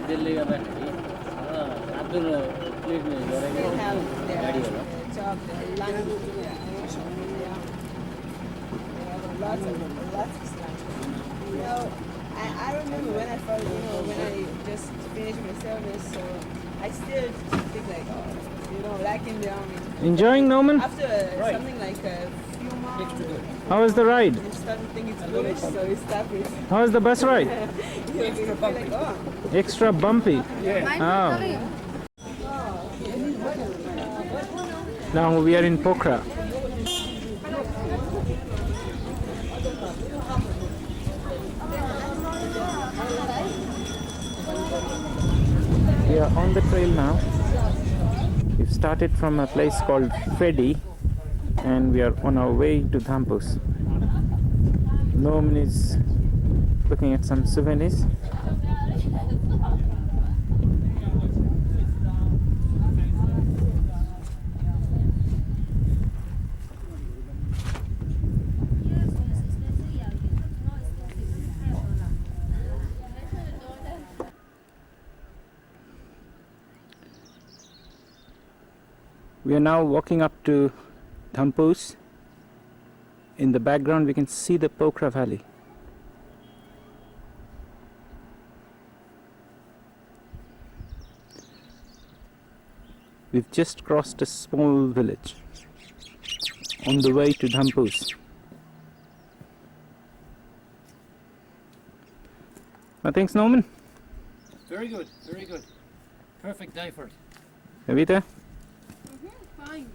त्यसले गर्दाखेरि आफ्नो प्लेट गरेको गाडी होला Lots of snacks. I remember when I first, when I just finished my service, so I still think like, back in the army. Enjoying, Norman? After something like a few months, How was the ride? you start to think it's bullish, so you stop it. How was the bus ride? Extra bumpy. Like, oh. Extra bumpy. Yeah. Oh. Now we are in Pokhara. We are on the trail now. We've started from a place called Freddy and we are on our way to Dhampus. Norman is looking at some souvenirs. We are now walking up to Dhampus. In the background we can see the Pokhara Valley. We've just crossed a small village on the way to Dhampus. Thanks, Norman. Very good, very good. Perfect day for it. Evita? Fine.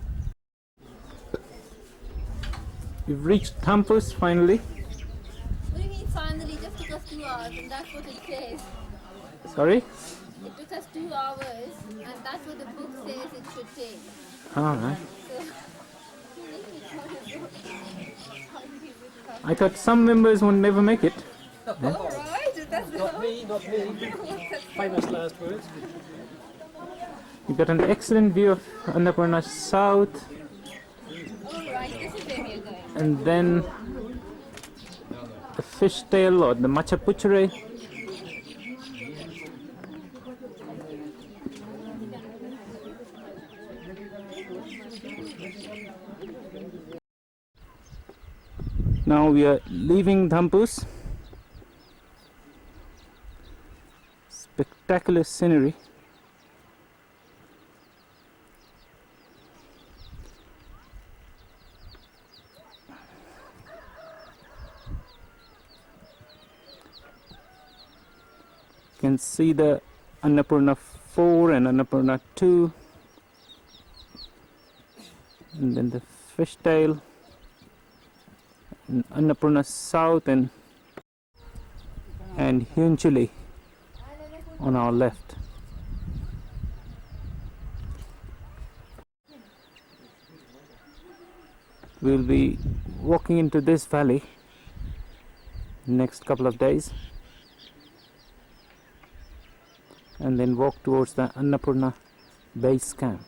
We've reached Dhampus finally. What do you mean finally? Just took us 2 hours and that's what it says. Sorry? It took us 2 hours and that's what the book says it should take. Alright. So, I thought some members would never make it. alright, that's Not me, not me. Famous last words. We've got an excellent view of Annapurna South alright, this is where we're going. and then the fishtail or the Machapuchere. Now we are leaving Dhampus. Spectacular scenery. You can see the Annapurna 4 and Annapurna 2 and then the fishtail and Annapurna South and Hyunchuli on our left. We'll be walking into this valley next couple of days and then walk towards the Annapurna base camp.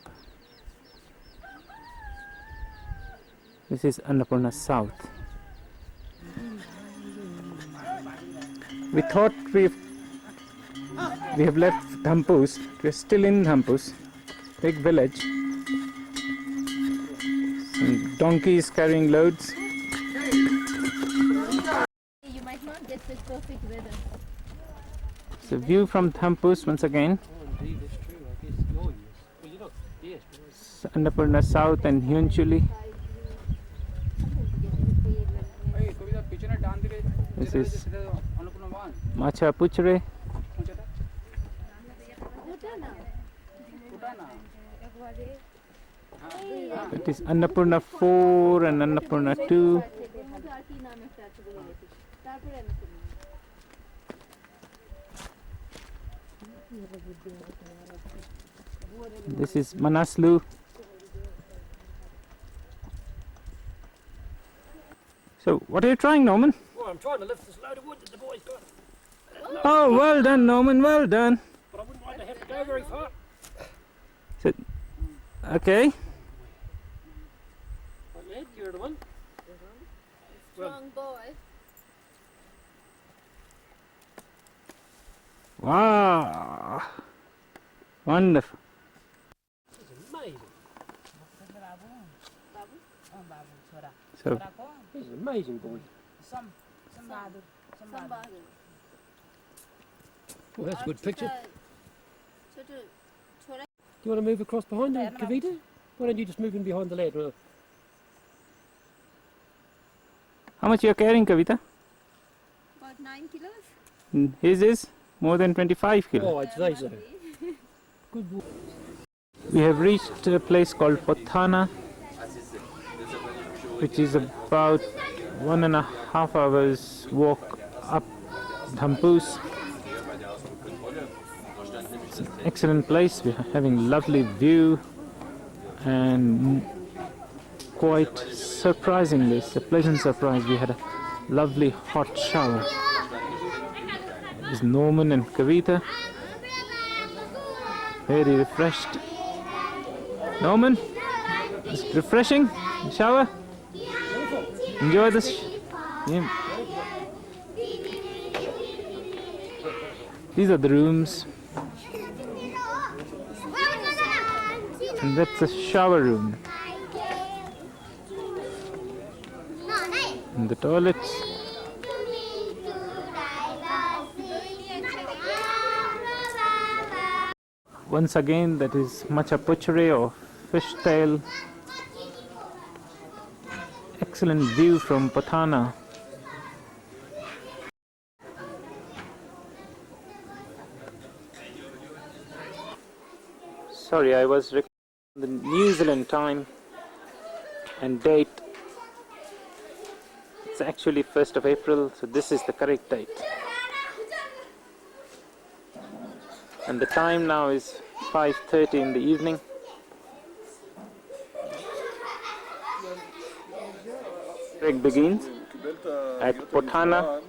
This is Annapurna South. We thought we have left Dhampus. We're still in Dhampus, big village. Some donkeys carrying loads. You might not get this perfect weather. It's a view from Dhampus once again. Oh, indeed, that's true. I guess you're yes. Well, you're not yes. It's Annapurna South and Hyunchuli. This is Machapuchere. It is Annapurna 4 and Annapurna 2. This is Manaslu. So, what are you trying, Norman? Well, I'm trying to lift this load of wood that the boys got. Oh, well done, Norman, well done. But I wouldn't like to have to go very far. So, okay. Right, lad, you're the one. Strong boy. Wow. Wonderful. It's amazing. So He's an amazing boy. Well, that's a good picture. Do you want to move across behind him, Kavita? Why don't you just move in behind the lad? Well, how much you are carrying, Kavita? About 9 kilos. His is more than 25 kilos. oh, I'd say so. Good boy. We have reached a place called Pothana, which is about 1.5 hours walk up Dhampus. It's an excellent place. We are having lovely view, and quite surprisingly, it's a pleasant surprise, we had a lovely hot shower. There's Norman and Kavita, very refreshed. Norman, it's refreshing shower. Enjoy this. Yeah. These are the rooms, and that's a shower room. And the toilets. Once again, that is macha puchere or fish tail. Excellent view from Pothana. Sorry, I was recording the New Zealand time and date. It's actually 1st of April, so this is the correct date. And the time now is 5:30 in the evening. Trek begins at Pothana,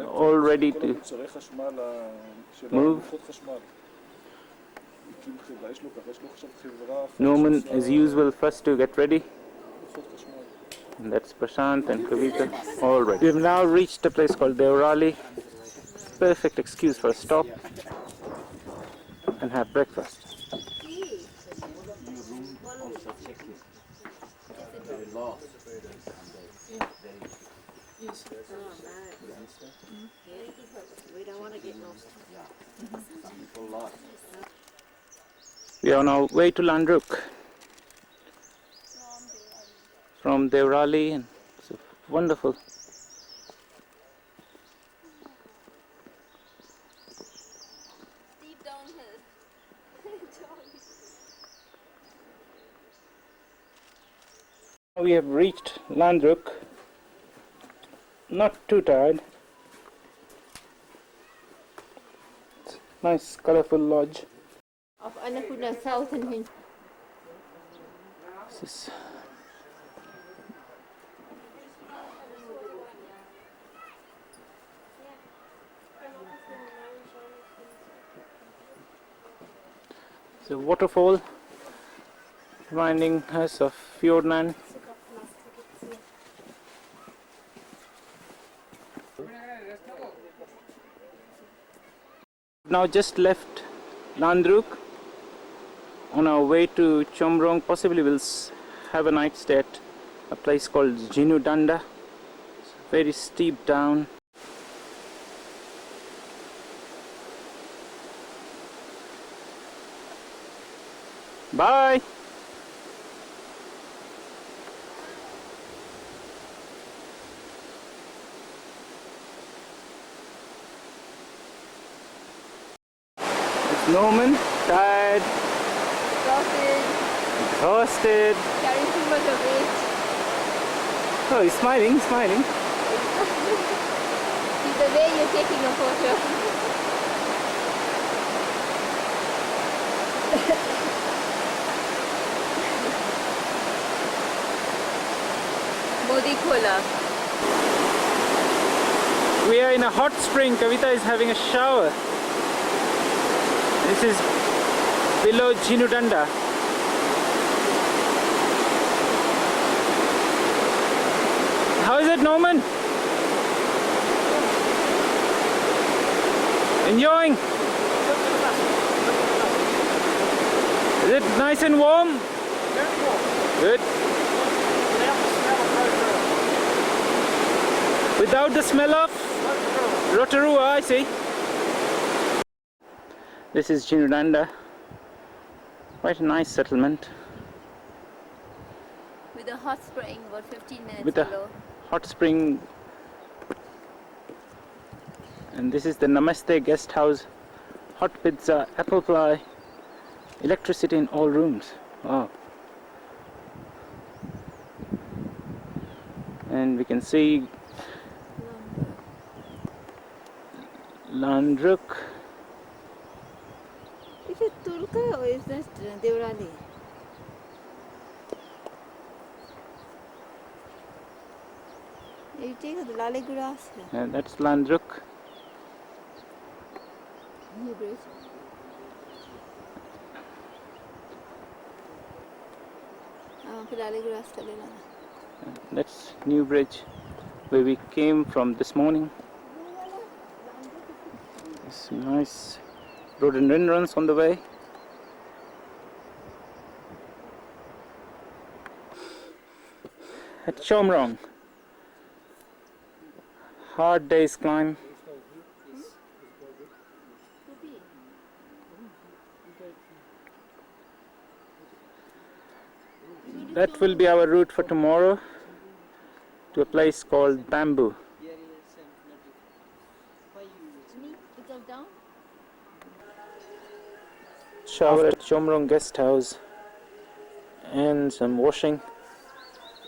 all ready to move. Norman, as usual, first to get ready. And that's Prashant and Kavita, all ready. We have now reached a place called Deorali. Perfect excuse for a stop and have breakfast. We don't want to get lost. We are on our way to Landruk from Deorali, and it's wonderful. Deep downhill. We have reached Landruk. Not too tired. It's a nice, colorful lodge. Of Annapurna South and Hind. This is a waterfall reminding us of Fjordland. Now just left Landruk. On our way to Chomrong, possibly we'll have a night stay at a place called Jinudanda. It's very steep down. Bye! It's Norman, tired, exhausted. Carrying too much of weight. Oh, he's smiling, smiling. See the way you're taking a photo. Modi Kola. We are in a hot spring. Kavita is having a shower. This is below Jinudanda. How is it, Norman? Enjoying? it nice and warm? Very warm. Good. Without the smell of Without the smell of Rotorua, I see. This is Jinuranda. Quite a nice settlement. With a hot spring, about 15 minutes With a below. hot spring. And this is the Namaste guest house. Hot pizza, apple pie, electricity in all rooms. Wow. And we can see Landruk. Is it Tulka or is that Devrali? You take the Lale grass. And that's Landruk. New bridge. Lale grass. That's New Bridge, where we came from this morning. There's nice rhododendrons on the way. At Chomrong, hard day's climb. That will be our route for tomorrow to a place called Bamboo. Down? Shower at Chomrong guest house and some washing.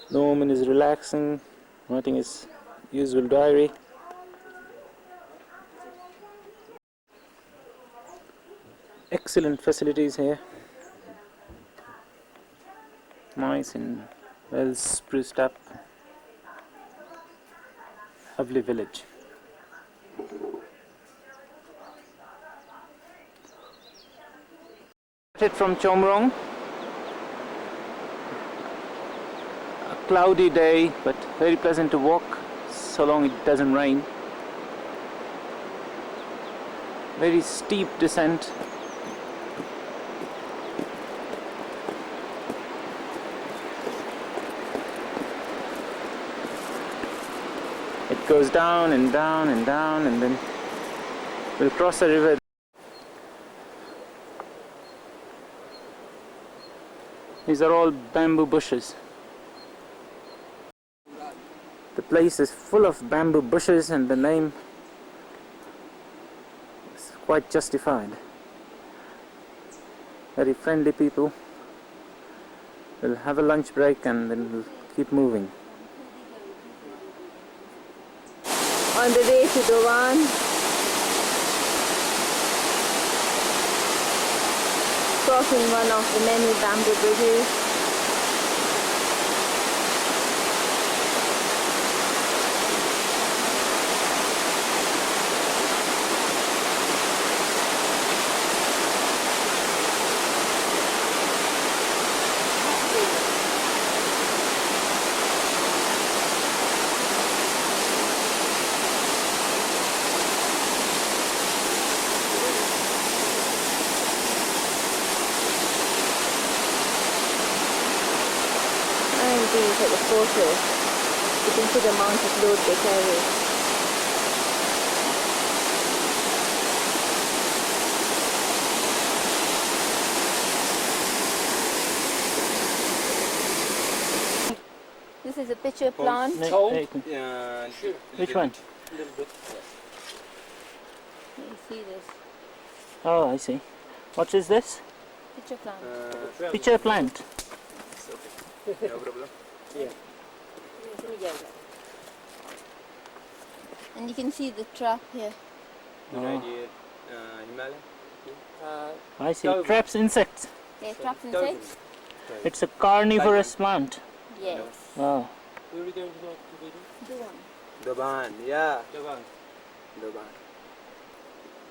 The woman is relaxing, writing his usual diary. Excellent facilities here. Nice and well spruced up. Lovely village. It from Chomrong. A cloudy day, but very pleasant to walk, so long it doesn't rain. Very steep descent. It goes down and down and down, and then we'll cross the river. These are all bamboo bushes. The place is full of bamboo bushes, and the name is quite justified. Very friendly people. We'll have a lunch break and then we'll keep moving. On the way to Dovan, crossing one of the many bamboo bridges. These are the porters. You can see the amount of load they carry. This is a pitcher plant. Which one? You see this Oh, I see. What is this? pitcher plant. Pitcher plant. No problem. And you can see the trap here. Himalaya. I see. Traps insects. Yeah, traps insects. It's a carnivorous plant. Yes. Wow. Where are we going tonight, Dovan. Doban, yeah. Dovan. Doban.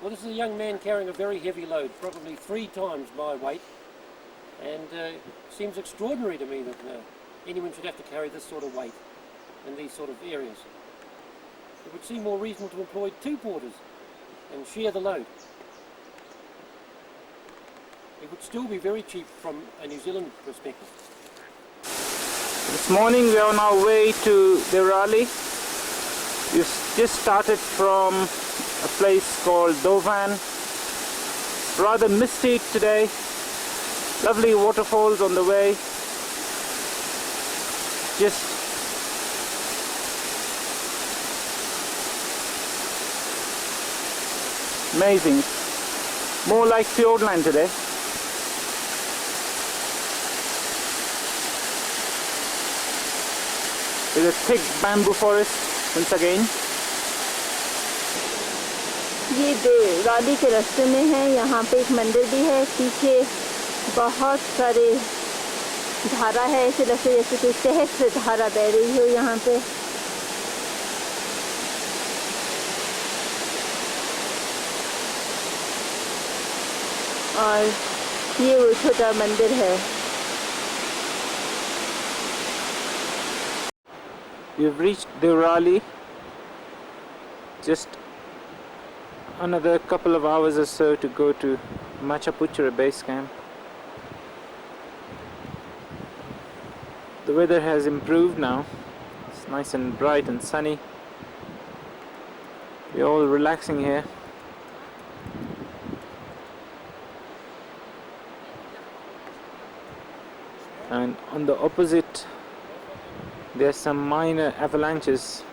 Well, this is a young man carrying a very heavy load, probably 3 times my weight, and seems extraordinary to me that anyone should have to carry this sort of weight in these sort of areas. It would seem more reasonable to employ 2 porters and share the load. it would still be very cheap from a New Zealand perspective. This morning we are on our way to Deorali. We've just started from a place called Dovan. Rather misty today. Lovely waterfalls on the way. Just amazing. More like Fjordland today. There's a thick bamboo forest once again. ये देवराली के रास्ते में है। यहाँ पे एक मंदिर भी है। पीछे बहुत सारे धारा है। ऐसे लगता है जैसे कोई शहर से धारा बह रही हो यहाँ पे। और ये वो छोटा मंदिर है। We've reached Deorali. Just another couple of hours or so to go to Machaputchera base camp. The weather has improved now. It's nice and bright and sunny. We're all relaxing here. And on the opposite, there's some minor avalanches.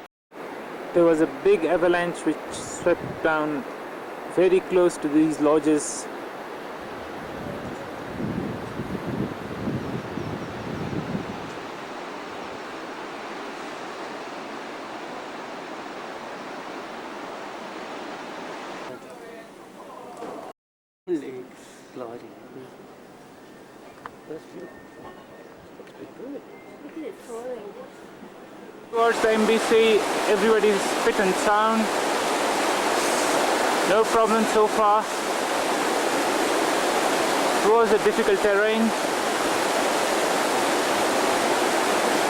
There was a big avalanche which swept down very close to these lodges. Gliding. That's beautiful. Towards the MBC, everybody is fit and sound. No problem so far. It was a difficult terrain.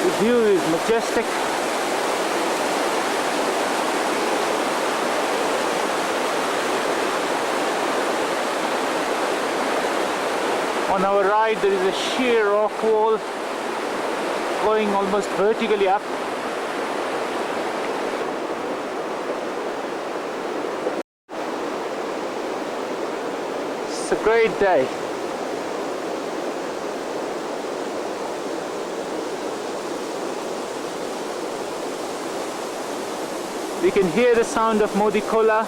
The view is majestic. On our right there is a sheer rock wall going almost vertically up. It's a great day. We can hear the sound of Modikola.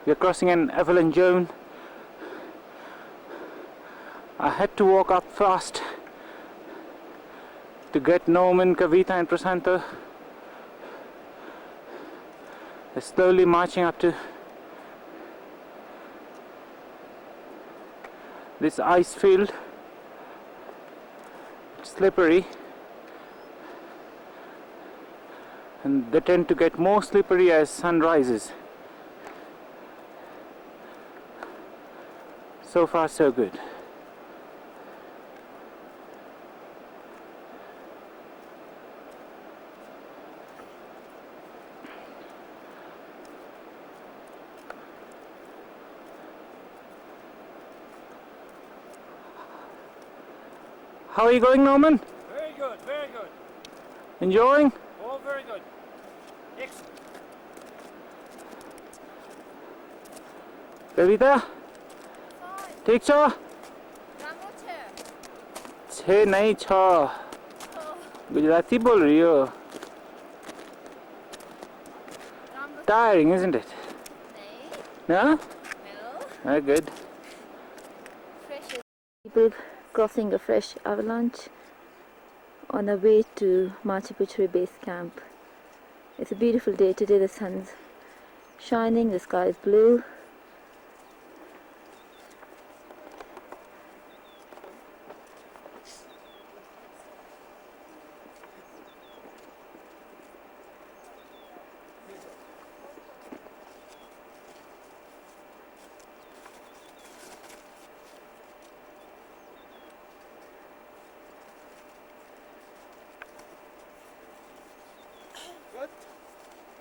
We are crossing an avalanche zone. I had to walk up fast to get Norman, Kavita and Prasanto. They're slowly marching up to this ice field. It's slippery, and they tend to get more slippery as sun rises. So far so good. How are you going, Norman? Very good, very good. Enjoying? All very good. Excellent. Kavita? ठीक छ? छे नहीं छ गुजराती बोल रही हो? Tiring, isn't it? No? No. Good. People crossing a fresh avalanche on the way to Machaputchera base camp. It's a beautiful day today. The sun's shining, the sky is blue.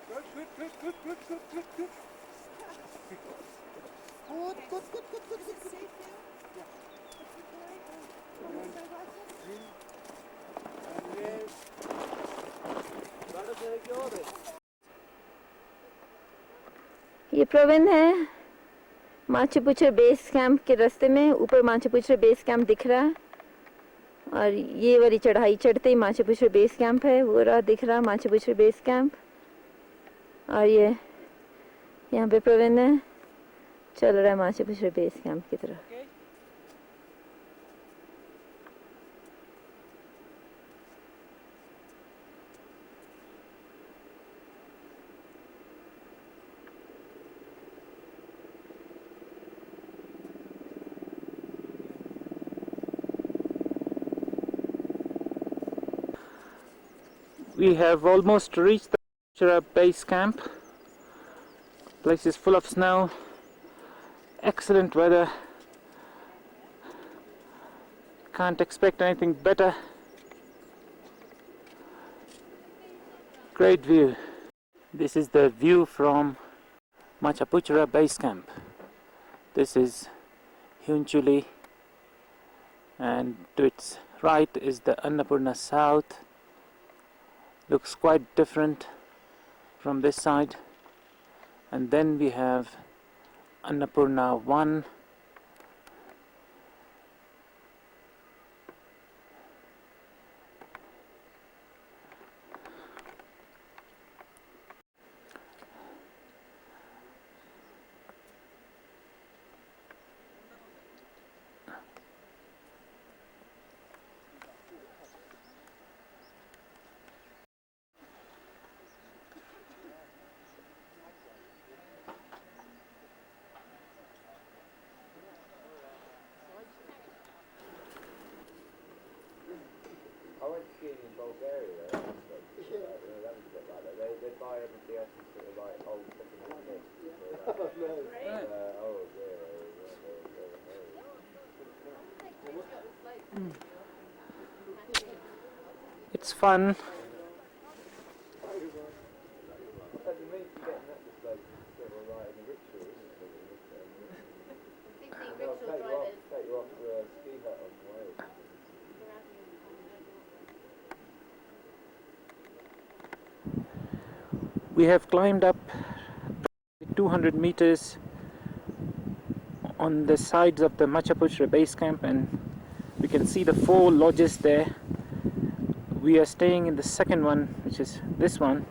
Good, good, good, good, good, good, good, good. ये प्रवीण है Machu Picchu base camp के रास्ते में. ऊपर Machu Picchu base camp दिख रहा है और ये वाली चढ़ाई चढ़ते ही माचू पिच्चू बेस कैंप है. वो रहा दिख रहा माचू पिच्चू बेस कैंप. और ये यहाँ पे प्रवीण है चल रहा है माचू पिच्चू बेस कैंप की तरफ. We have almost reached the Chira base camp. Place is full of snow. Excellent weather. Can't expect anything better. Great view. This is the view from Machapuchra base camp. This is Hunchuli, and to its right is the Annapurna South. Looks quite different from this side. And then we have Annapurna 1. I went skiing in Bulgaria though. That was a bit like that. They buy everything else in sort of like old second-hand kit. It's fun. We have climbed up 200 meters on the sides of the Machapuchra base camp, and we can see the 4 lodges there. We are staying in the second one, which is this one.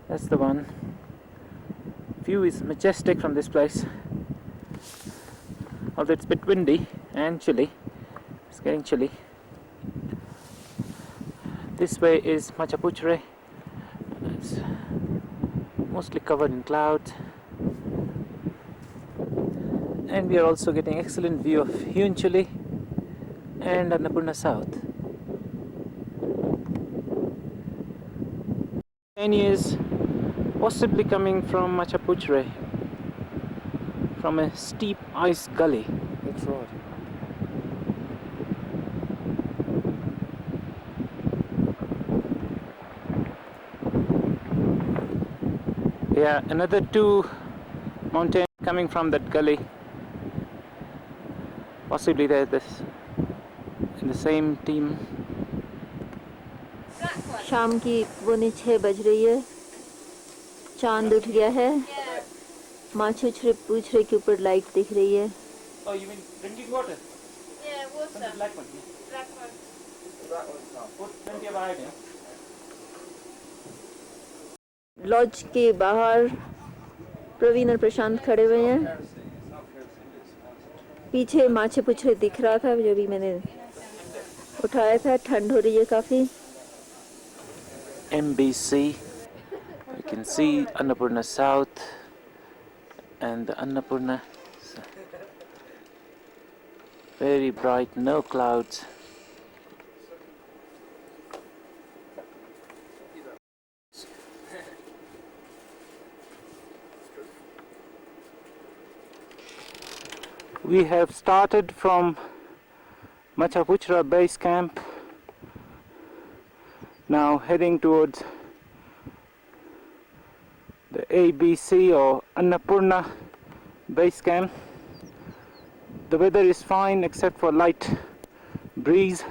That's the one. View is majestic from this place. Although it's a bit windy and chilly. It's getting chilly. This way is Machapuchre. It's mostly covered in clouds. And we are also getting excellent view of Hunchuli and Annapurna South. 10 years possibly coming from Machapuchre, from a steep ice gully. That's right. Yeah, another 2 mountains coming from that gully. Possibly they're in the same team. शाम की 6:45 बज रही है. चांद उठ गया है. माचुपुचरे के ऊपर लाइट दिख रही है. Oh, you mean drinking water? Yeah, water. The black one. Black one. That one's not. Put plenty of iron. Lodge के बाहर प्रवीण और प्रशांत खड़े हुए हैं. पीछे माचुपुचरे दिख रहा था जो भी मैंने उठाया था. ठंड हो रही है काफी. MBC. You can see Annapurna South and the Annapurna. Very bright, no clouds. We have started from Machapuchra base camp Now heading towards the ABC or Annapurna base camp. The weather is fine except for light breeze,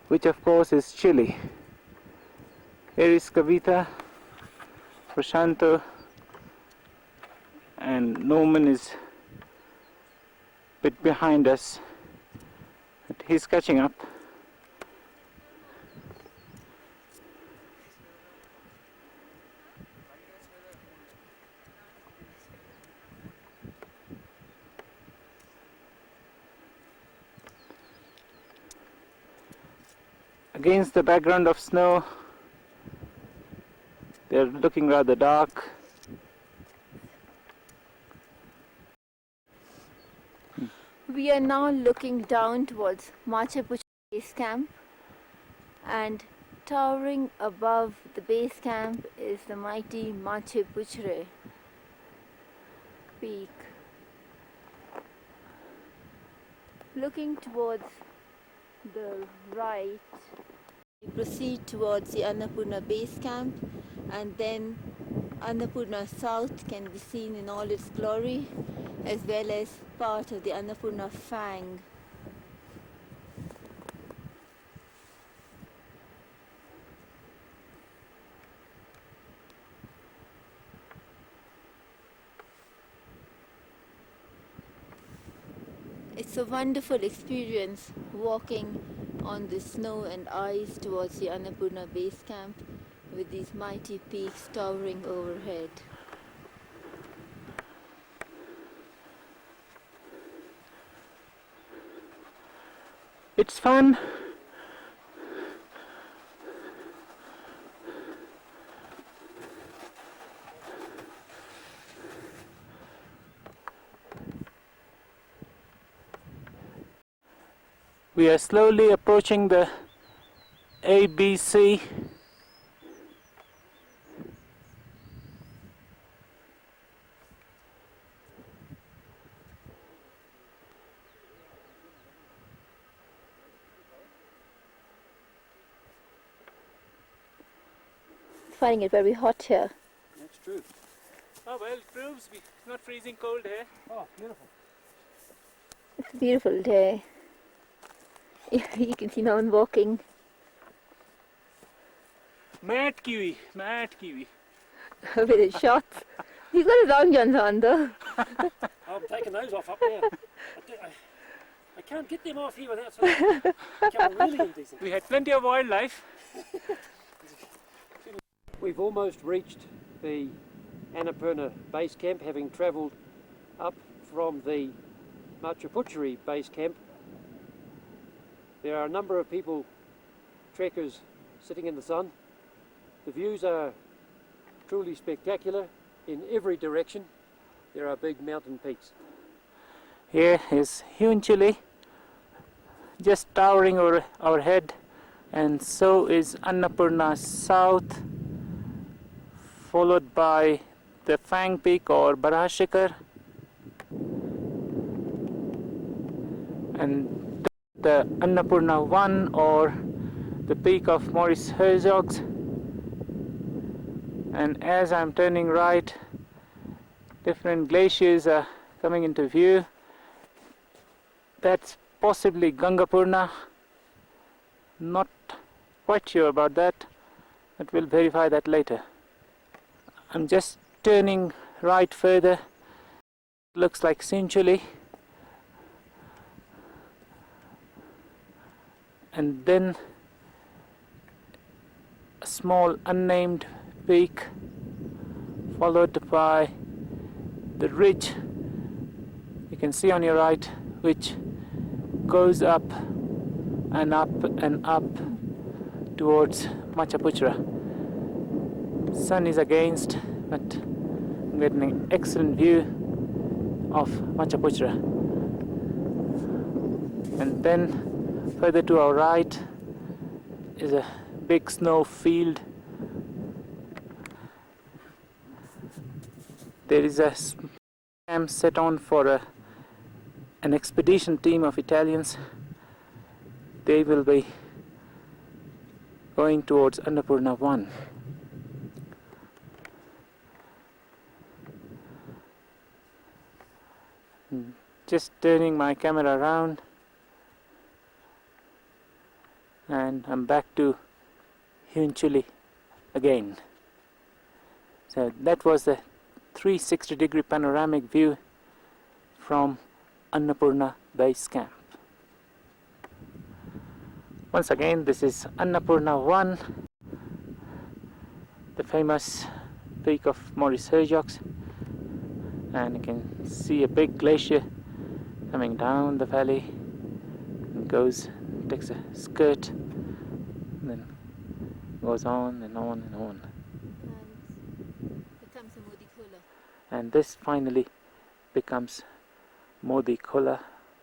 which of course is chilly. Here is Kavita, Prashanto, and Norman is a bit behind us, but he's catching up. Against the background of snow, they're looking rather dark. We are now looking down towards Machu Picchu base camp, and towering above the base camp is the mighty Machu Picchu peak. Looking towards the right, we proceed towards the Annapurna base camp, and then Annapurna South can be seen in all its glory, as well as part of the Annapurna Fang. It's a wonderful experience walking on the snow and ice towards the Annapurna base camp with these mighty peaks towering overhead. It's fun. We are slowly approaching the ABC. Finding it very hot here. That's true. Oh well, it proves it's not freezing cold here. Oh, beautiful. It's a beautiful day. You can see no one walking. Mad kiwi. With his shots. He's got his long johns on though. I'm taking those off up there. I can't get them off here without becoming really indecent. We had plenty of wildlife. We've almost reached the Annapurna base camp, having travelled up from the Machu Picchu base camp. There are a number of people, trekkers, sitting in the sun. The views are truly spectacular in every direction. There are big mountain peaks. Here is Chile, just towering over our head, and so is Annapurna South, followed by the Fang Peak or Barashikar, and the Annapurna 1 or the peak of Maurice Herzog's. And as I'm turning right, different glaciers are coming into view. That's possibly Gangapurna. Not quite sure about that, but we'll verify that later. I'm just turning right further. Looks like Sinchuli. And then a small unnamed peak, followed by the ridge you can see on your right, which goes up and up and up towards Machu Picchu. Sun is against, but I'm getting an excellent view of Machu Picchu. And then further to our right is a big snow field. There is a camp set on for an expedition team of Italians. they will be going towards Annapurna 1. Just turning my camera around, and I'm back to Hunchuli again. So that was the 360-degree panoramic view from Annapurna Base Camp. Once again, this is Annapurna 1, the famous peak of Maurice Herjog's, and you can see a big glacier coming down the valley and takes a skirt and then goes on and on and on. And becomes a Modi Khola. And this finally becomes Modi Khola.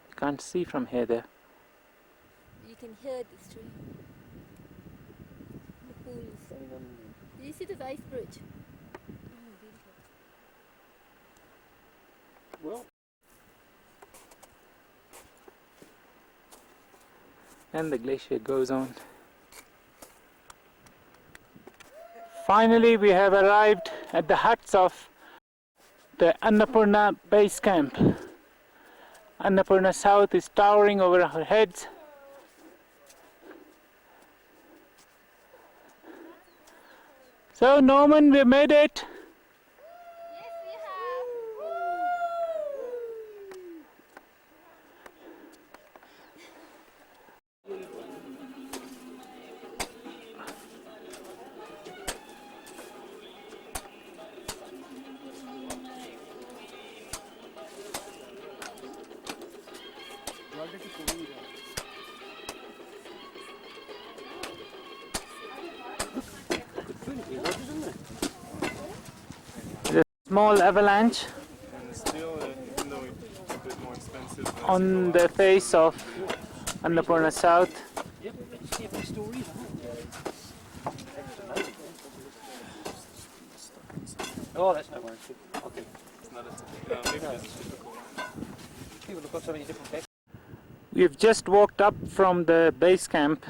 You can't see from here though. You can hear the stream. The pools. Do you see this ice bridge? Oh, beautiful. Well, And the glacier goes on. Finally, we have arrived at the huts of the Annapurna Base Camp. Annapurna South is towering over our heads. So Norman, we made it. Yes, we have. Small avalanche And still, even though it's a bit more expensive, it's on the face of Annapurna South. yep, it's different stories. Oh, that's no worries. Okay. not a maybe this is difficult. People have got so many different packs. We've just walked up from the base camp,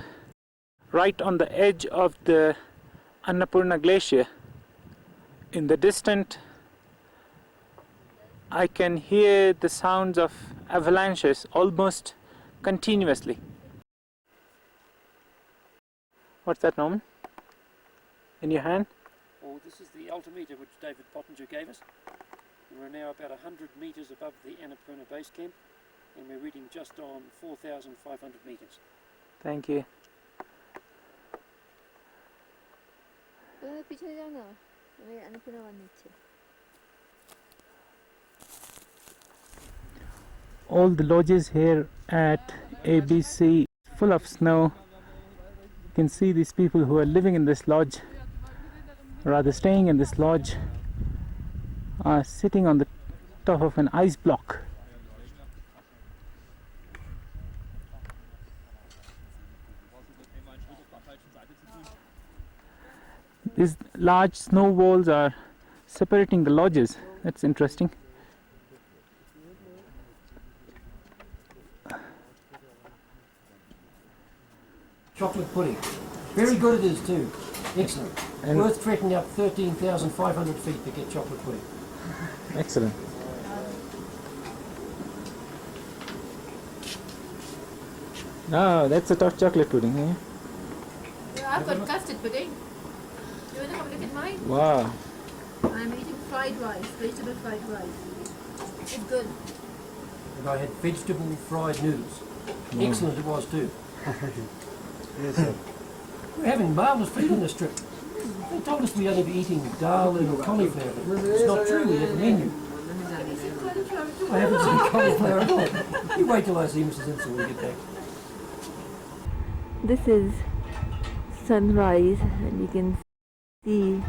right on the edge of the Annapurna Glacier. In the distance, I can hear the sounds of avalanches almost continuously. What's that, Norman? In your hand? Well, this is the altimeter which David Pottinger gave us. We're now about 100 metres above the Annapurna Base Camp, and we're reading just on 4,500 metres. Thank you. পিছনে যাও না আমি Annapurna 1 নিচ্ছি All the lodges here at ABC full of snow. You can see these people who are living in this lodge, rather staying in this lodge, are sitting on the top of an ice block. These large snow walls are separating the lodges. That's interesting. Chocolate pudding. Very good it is too. Excellent. And- Worth trekking up 13,500 feet to get chocolate pudding. Excellent. No, that's a tough chocolate pudding. Eh? Yeah, I've got custard pudding. You want to have a look at mine? Wow. I'm eating fried rice, vegetable fried rice. It's good. And I had vegetable fried noodles. Excellent it was too. We're having marvellous food on this trip. They told us we'd only be eating dal and cauliflower. It's not true, we have a menu. I haven't seen cauliflower at all. You wait till I see Mrs. Insel when we get back. This is sunrise, and you can see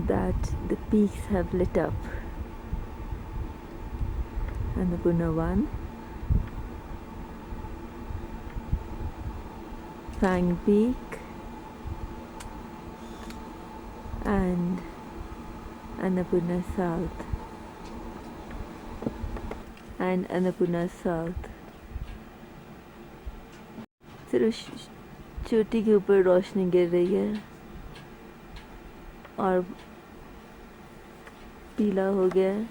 that the peaks have lit up. Annapurna 1, Fang Peak, and Annapurna South. And Annapurna South. सिर्फ चोटी के ऊपर रोशनी गिर रही है और पीला हो गया है।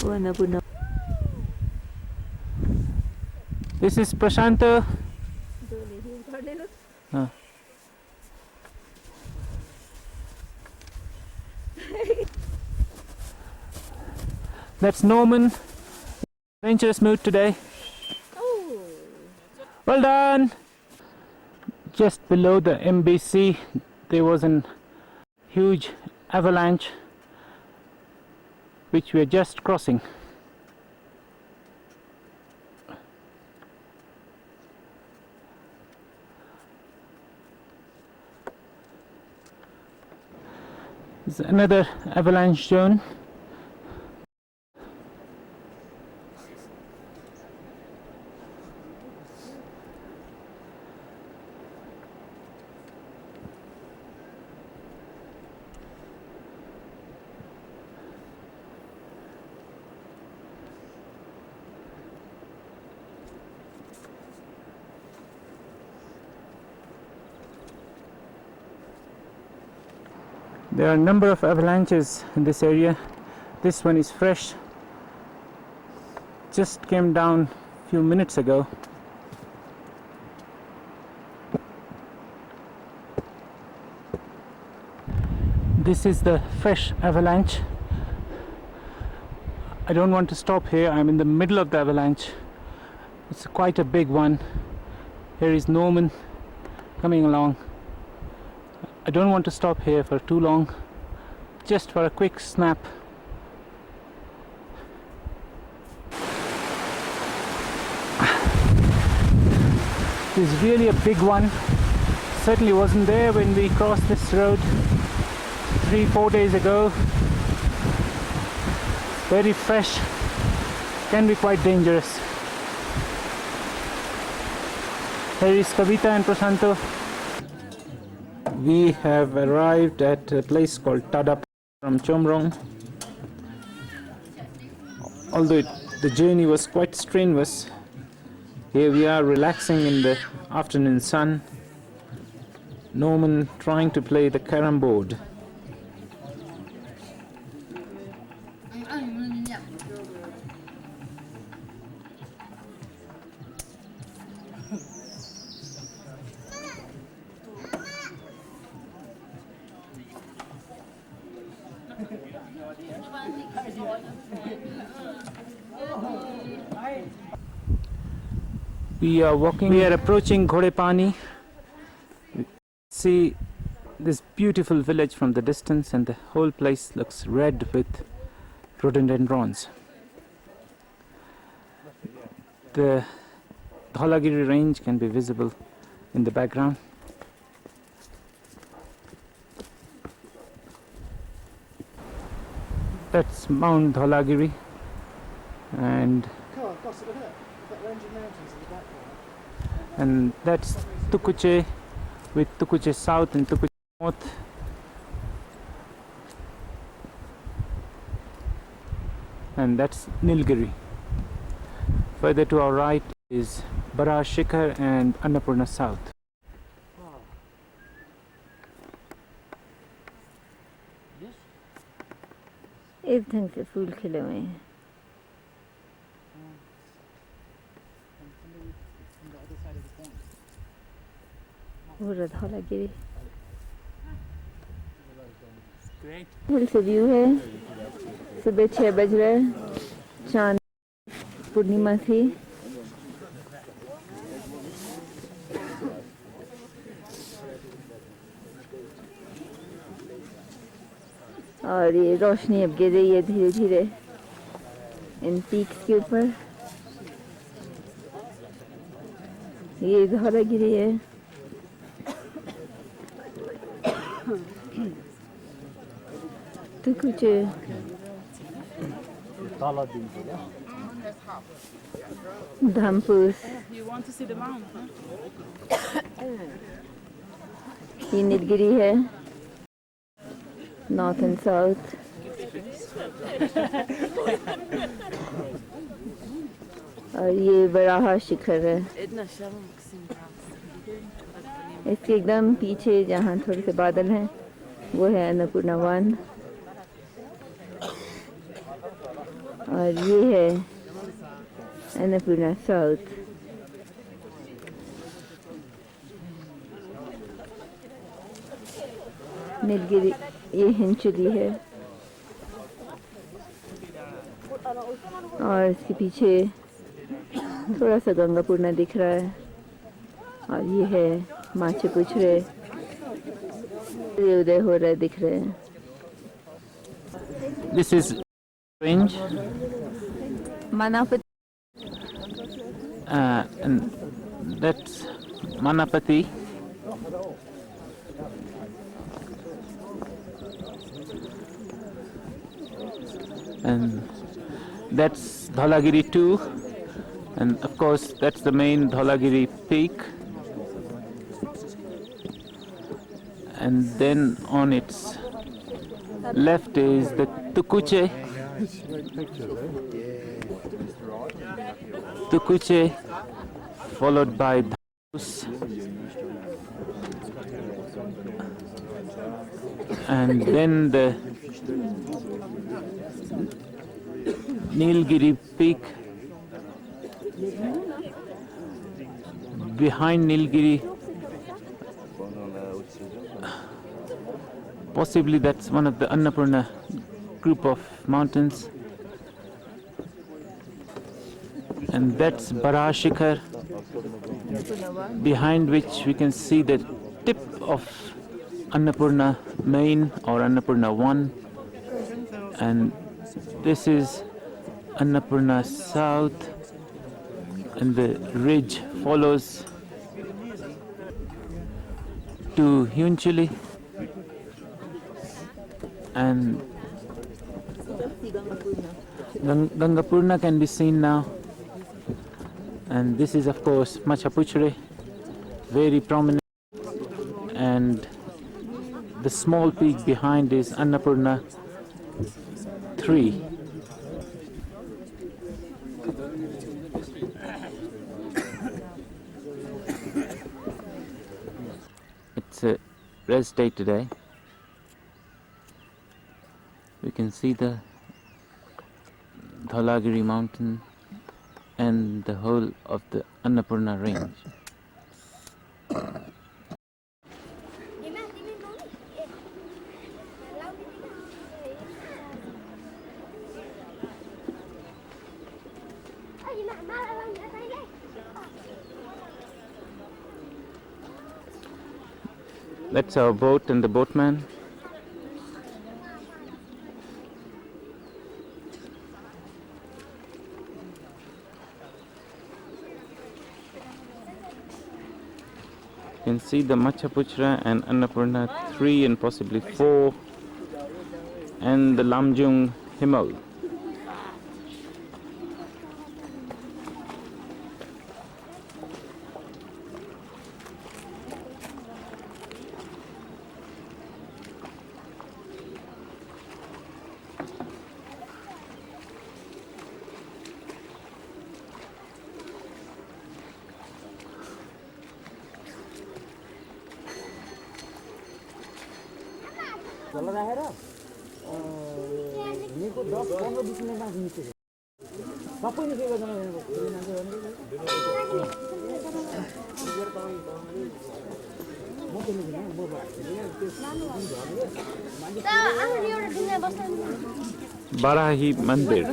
वो अन्नपूर्णा। This is Prashanta. हाँ. That's Norman. Adventurous mood today. Well done. Just below the MBC there was a huge avalanche which we are just crossing. There's another avalanche zone. There are a number of avalanches in this area. This one is fresh. Just came down a few minutes ago. This is the fresh avalanche. I don't want to stop here. I'm in the middle of the avalanche. It's quite a big one. Here is Norman coming along. I don't want to stop here for too long, just for a quick snap. This is really a big one. Certainly wasn't there when we crossed this road 3-4 days ago. Very fresh, can be quite dangerous. Here is Kavita and Prasanto. We have arrived at a place called Tadap from Chomrong. Although the journey was quite strenuous, here we are relaxing in the afternoon sun. Norman trying to play the carom board. We are walking. We are approaching Ghodepani. See this beautiful village from the distance, and the whole place looks red with rhododendrons. The Dholagiri range can be visible in the background. That's Mount Dholagiri, and that's Tukuche, with Tukuche South and Tukuche North. And that's Nilgiri. Further to our right is Bara Shikhar and Annapurna South. इस ढंग से फूल खिले हुए हैं. पूरा धौलागिरी हिल से view है. सुबह 6 बज रहे. चांद पूर्णिमा थी. और ये रोशनी अब गिर रही है धीरे धीरे इन पीक्स के ऊपर. ये धौलागिरी है. तो कुछ धामपूस. ये नीलगिरी है. north and south. और ये बराहा शिखर है, इसके एकदम पीछे जहाँ थोड़े से बादल हैं वो है अन्नपूर्णा 1, और ये है अन्नपूर्णा साउथ। नीलगिरी ये हिंचुली है, और इसके पीछे थोड़ा सा गंगापूर्णा दिख रहा है, और ये है माचेपुछरे, ये उदय हो रहा है दिख रहे हैं। This is range, Manapati, and that's Manapati. And that's Dholagiri 2, and of course that's the main Dholagiri peak, and then on its left is the Tukuche, followed by Dhaus, and then the Nilgiri peak. Behind Nilgiri, possibly that's one of the Annapurna group of mountains, and that's Bara Shikhar, behind which we can see the tip of Annapurna main or Annapurna 1, and this is Annapurna South, and the ridge follows to Hunchuli, and Gangapurna can be seen now, and this is of course Machapuchre, very prominent, and the small peak behind is Annapurna 3. It's a rest day today. We can see the Dholagiri mountain and the whole of the Annapurna range. That's our boat and the boatman. You can see the Machapuchra and Annapurna 3 and possibly 4, and the Lamjung Himal. Barahi Mandir.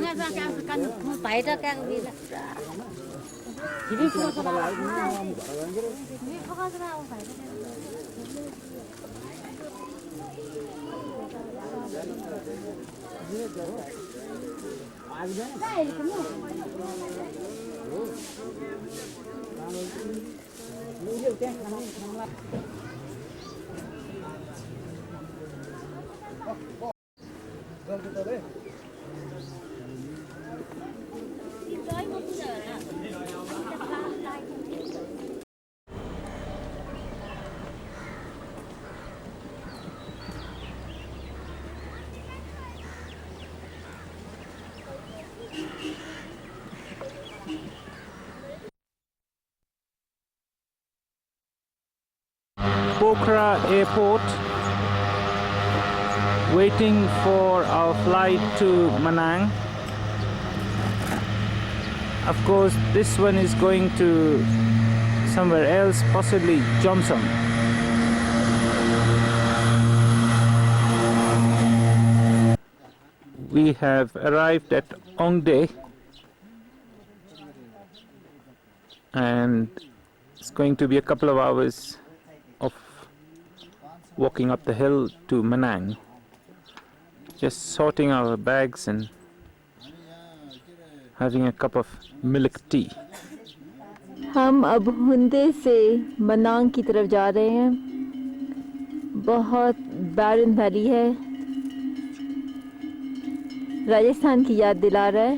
Pokhara Airport, waiting for our flight to Manang. Of course, this one is going to somewhere else, possibly Johnson. We have arrived at Ongde, and it's going to be a couple of hours of walking up the hill to Manang. Just sorting our bags and having a cup of milk tea. हम अब हुंदे से मनांग की तरफ जा रहे हैं। बहुत बैरन वैली है, राजस्थान की याद दिला रहा है,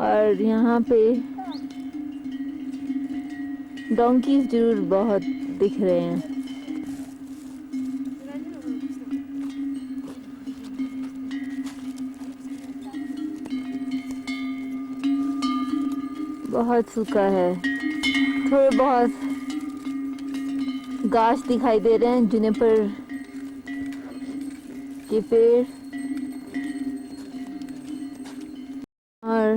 और यहाँ पे डोंकीज जरूर बहुत दिख रहे हैं। बहुत सूखा है, थोड़े बहुत घास दिखाई दे रहे हैं, जुनिपर के पेड़, और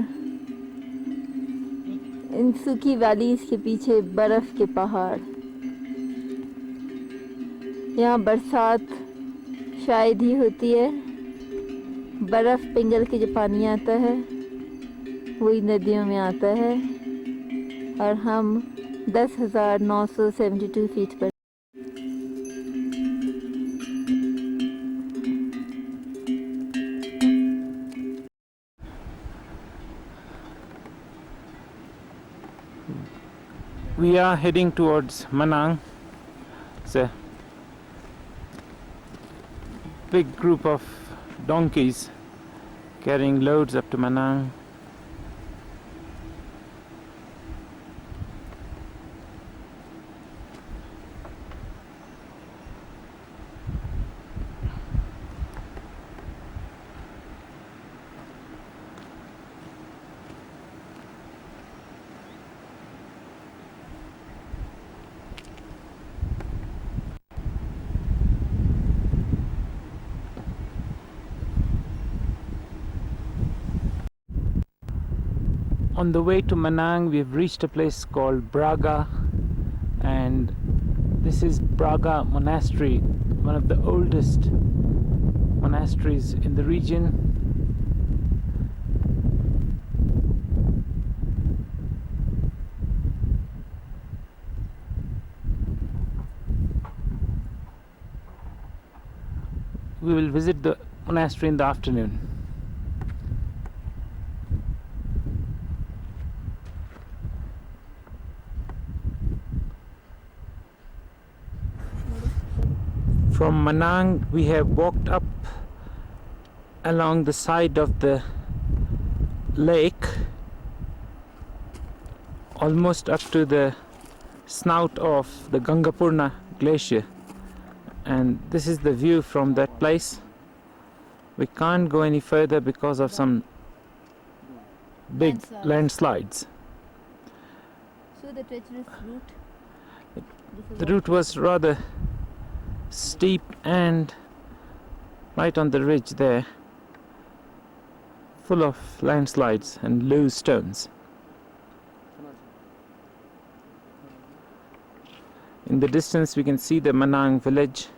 इन सूखी वैलीज के पीछे बर्फ के पहाड़। यहाँ बरसात शायद ही होती है, बर्फ पिघल के जो पानी आता है वही नदियों में आता है, और हम 10,972 फीट पर। We are heading towards Manang. It's a big group of donkeys carrying loads up to Manang. On the way to Manang, we have reached a place called Braga, and this is Braga Monastery, one of the oldest monasteries in the region. We will visit the monastery in the afternoon. From Manang, we have walked up along the side of the lake, almost up to the snout of the Annapurna glacier, and this is the view from that place. We can't go any further because of some big landslides. So the treacherous route. The route was rather steep and right on the ridge there, full of landslides and loose stones. In the distance we can see the Manang village.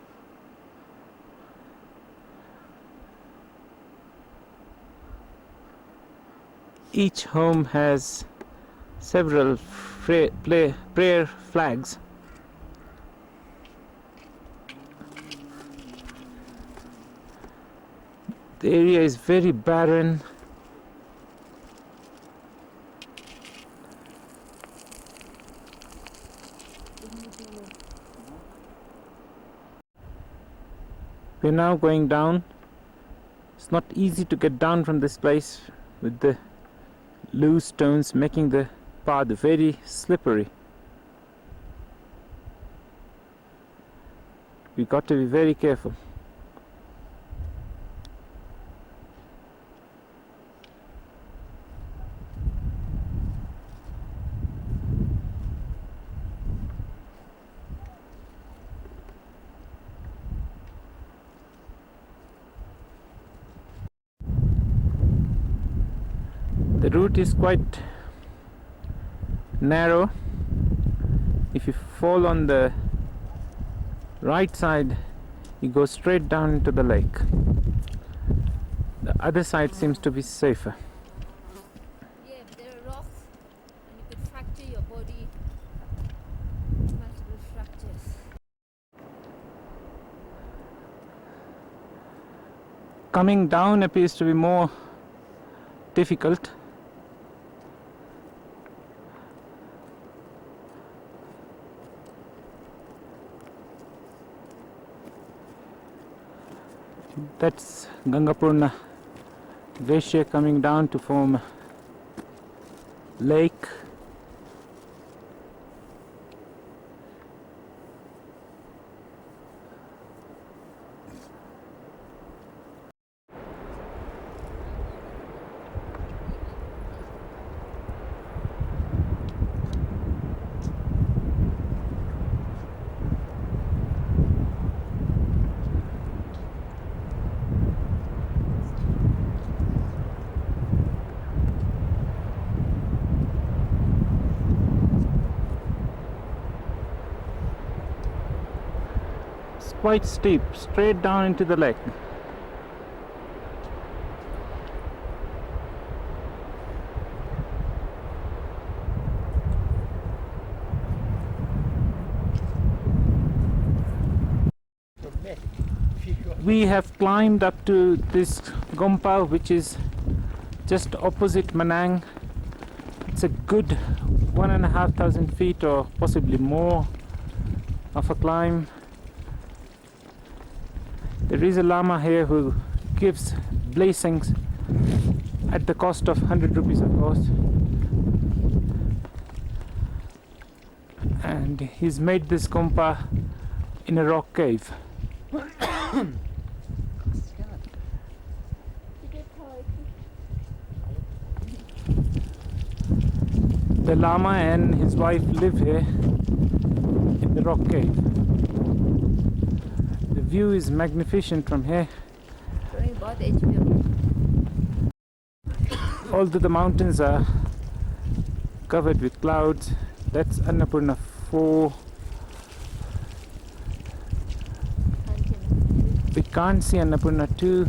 Each home has several prayer flags. The area is very barren. We're now going down. It's not easy to get down from this place with the loose stones making the path very slippery. We got to be very careful. The route is quite narrow. If you fall on the right side, you go straight down into the lake. The other side seems to be safer. Yeah, but there are rocks and you could fracture your body. Multiple fractures. Coming down appears to be more difficult. That's Annapurna glacier coming down to form a lake. It's quite steep, straight down into the lake. We have climbed up to this Gompa, which is just opposite Manang. It's a good 1,500 feet or possibly more of a climb. There is a Lama here who gives blessings at the cost of 100 rupees, of course. And he's made this Gompa in a rock cave. The Lama and his wife live here in the rock cave. The view is magnificent from here. Although the mountains are covered with clouds, that's Annapurna 4. We can't see Annapurna 2.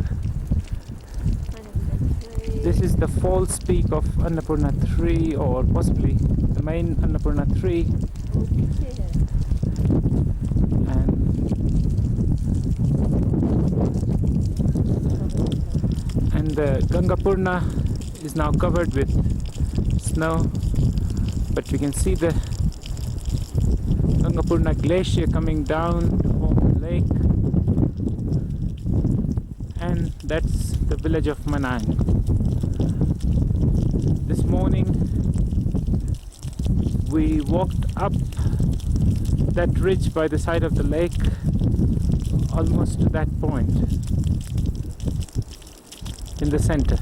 This is the false peak of Annapurna 3, or possibly the main Annapurna 3. And the Annapurna is now covered with snow, but we can see the Annapurna glacier coming down to form the lake, and that's the village of Manang. This morning we walked up that ridge by the side of the lake almost to that point in the center.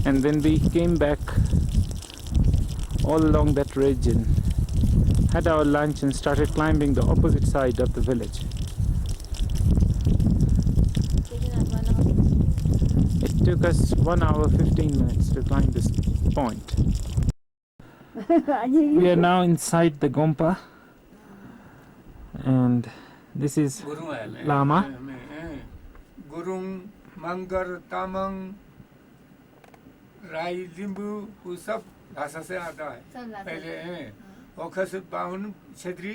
And then we came back all along that ridge and had our lunch and started climbing the opposite side of the village. It took us 1 hour 15 minutes to climb this point. We are now inside the Gompa, and this is Lama. Gurung, Mangar, Tamang, Rai, Limbu, who sub भाषा से आता है पहले ओखस बाहुन छेत्री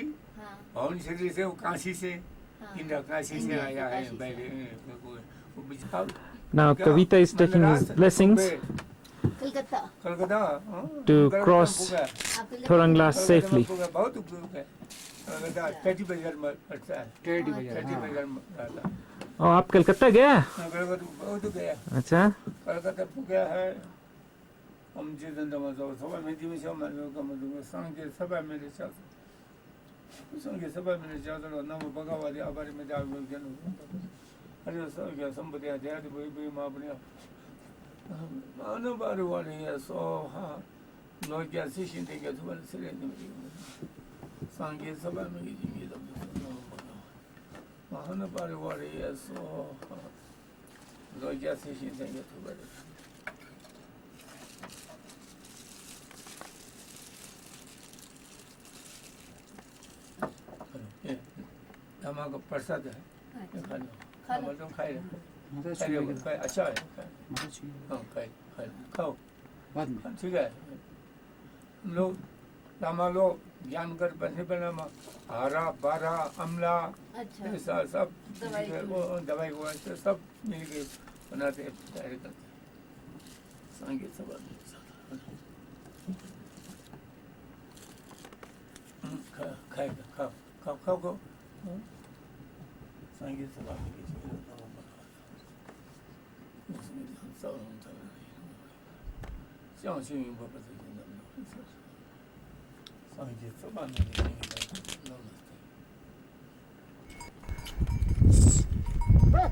बाहुन छेत्री से वो काशी से India Kashi से आया है पहले Now Kavita is taking his blessings to cross Thorangla safely. बहुत उपयोग है टेडी बाजार में पड़ता है टेडी बाजार में रहता है Oh, आप कलकत्ता गया? बहुत गया अच्छा कलकत्ता गया है हम जितने दमजो सभा में दिवस हम लोग का मतलब संगे सभा में चल संगे सभा में चल रहा नाम भगवान आबारी में जाओ जन अरे संगे संपत्ति आते हैं कोई मां अपने मानो बार वाले है सो हां लोग क्या सिशिन देंगे तो बस से संगे सभा में जी दम Mahana Parivari, yes, so Roja Station, thank you very much. Dhamma का प्रसाद है ये खा लो हम तो खाए खाए अच्छा है हाँ खाए खाए खाओ ठीक है हम लोग दामा लोग ज्ञान कर पैसे बना हरा बारा अमला अच्छा सब वो दवाई वो सब मिल के बनाते तैयारी करते संगीत सब खाए खाओ खाओ खाओ खाओ संगीत सब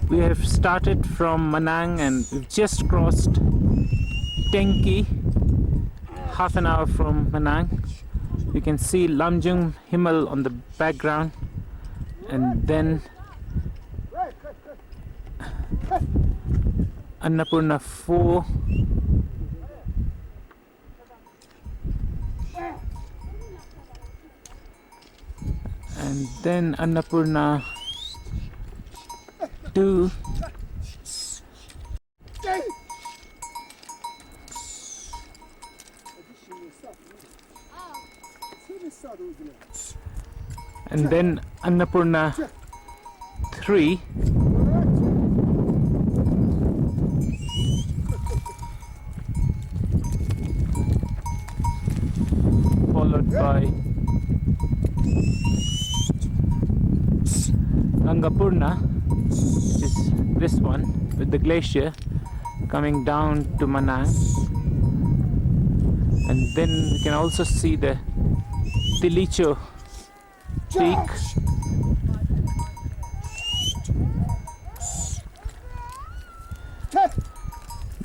We have started from Manang and we've just crossed Tenki, half an hour from Manang. You can see Lamjung Himal on the background, and then Annapurna 4, and then Annapurna 2, and then Annapurna 3, followed by Gangapurna, which is this one with the glacier coming down to Manang, and then we can also see the Tilicho peak.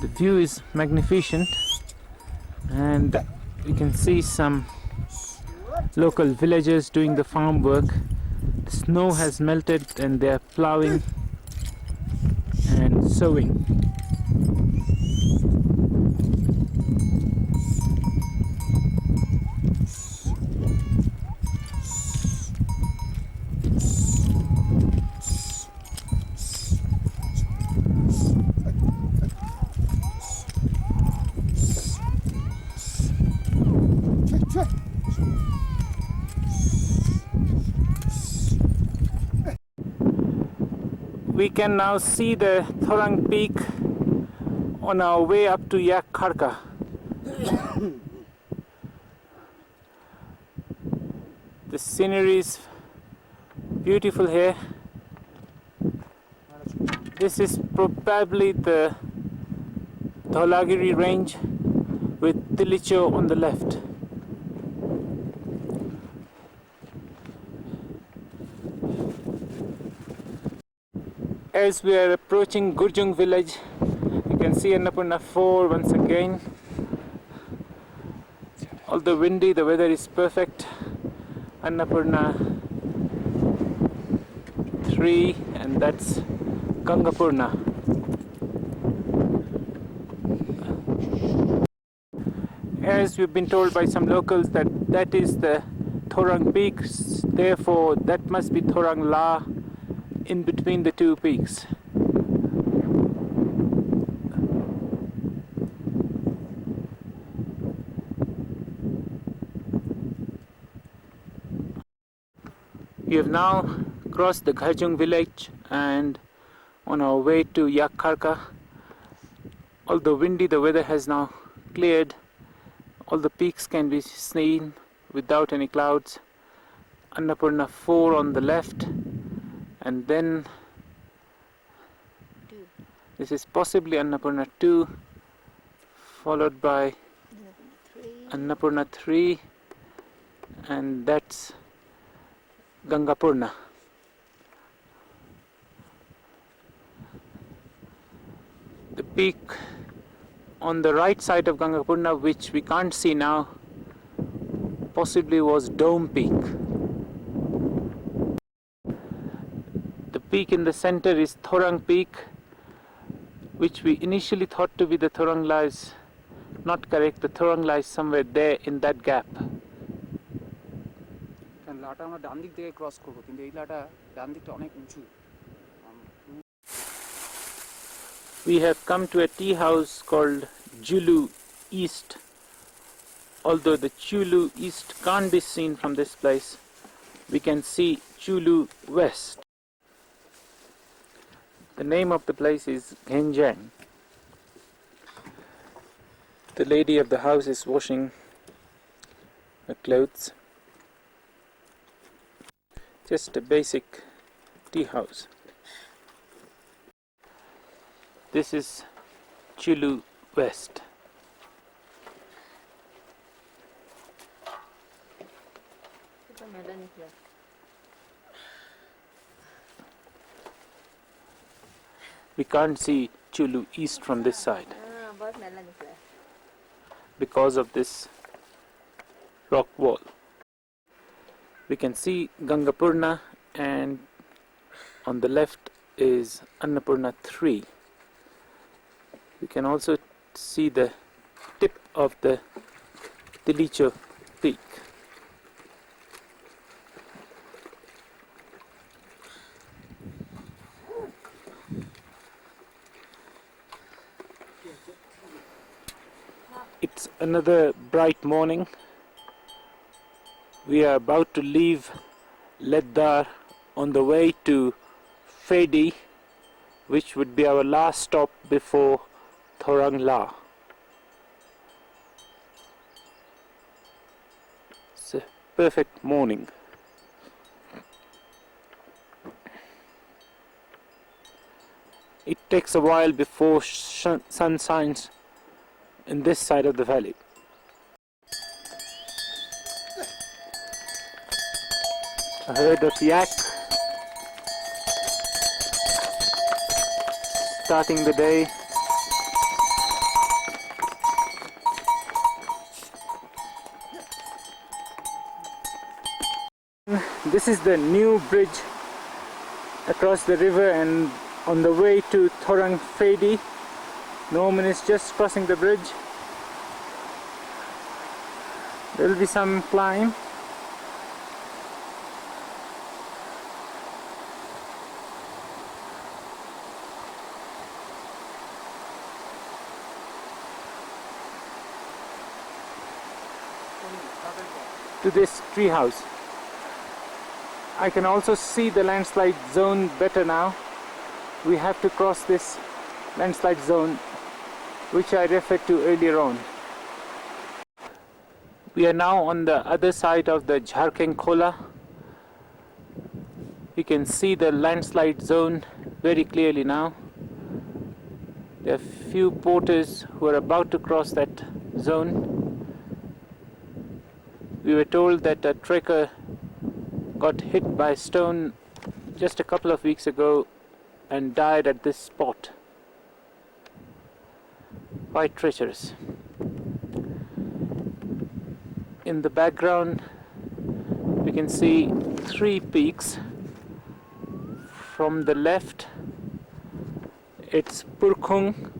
The view is magnificent, and you can see some local villagers doing the farm work. The snow has melted and they are plowing and sowing. We can now see the Thorang peak on our way up to Yak Kharka. The scenery is beautiful here. This is probably the Dholagiri range with Tilicho on the left. As we are approaching Gurjung village, you can see Annapurna 4 once again. Although windy, the weather is perfect. Annapurna 3, and that's Gangapurna. As we've been told by some locals that is the Thorang peak, therefore that must be Thorang La in between the two peaks. We have now crossed the Gharjung village and on our way to Yak Kharka. Although windy, the weather has now cleared. All the peaks can be seen without any clouds. Annapurna 4 on the left, and then this is possibly Annapurna 2, followed by Annapurna 3, and that's Gangapurna. The peak on the right side of Gangapurna, which we can't see now, possibly was Dome Peak. The peak in the center is Thorang Peak, which we initially thought to be the Thorang lies. Not correct, the Thorang lies somewhere there in that gap. লাটা আমরা ডান দিক থেকে cross করব কিন্তু এই লাটা ডান দিকটা অনেক উঁচু We have come to a tea house called Julu East. Although the Chulu East can't be seen from this place, we can see Chulu West. The name of the place is Ghenjang. The lady of the house is washing her clothes. Just a basic tea house. This is Chulu West. We can't see Chulu East from this side because of this rock wall. We can see Gangapurna, and on the left is Annapurna 3. We can also see the tip of the Tilicho peak. It's another bright morning. We are about to leave Ledar on the way to Fedi, which would be our last stop before Thorang La. It's a perfect morning. It takes a while before sun shines in this side of the valley. A herd of yak starting the day. This is the new bridge across the river, and on the way to Thorang Fedi. Norman is just crossing the bridge. There will be some climb. To this tree house. I can also see the landslide zone better now. We have to cross this landslide zone, which I referred to earlier on. We are now on the other side of the Jharkhand Khola. We can see the landslide zone very clearly now. There are few porters who are about to cross that zone. We were told that a trekker got hit by a stone just a couple of weeks ago and died at this spot. Quite treacherous. In the background we can see three peaks. From the left it's Purkhung,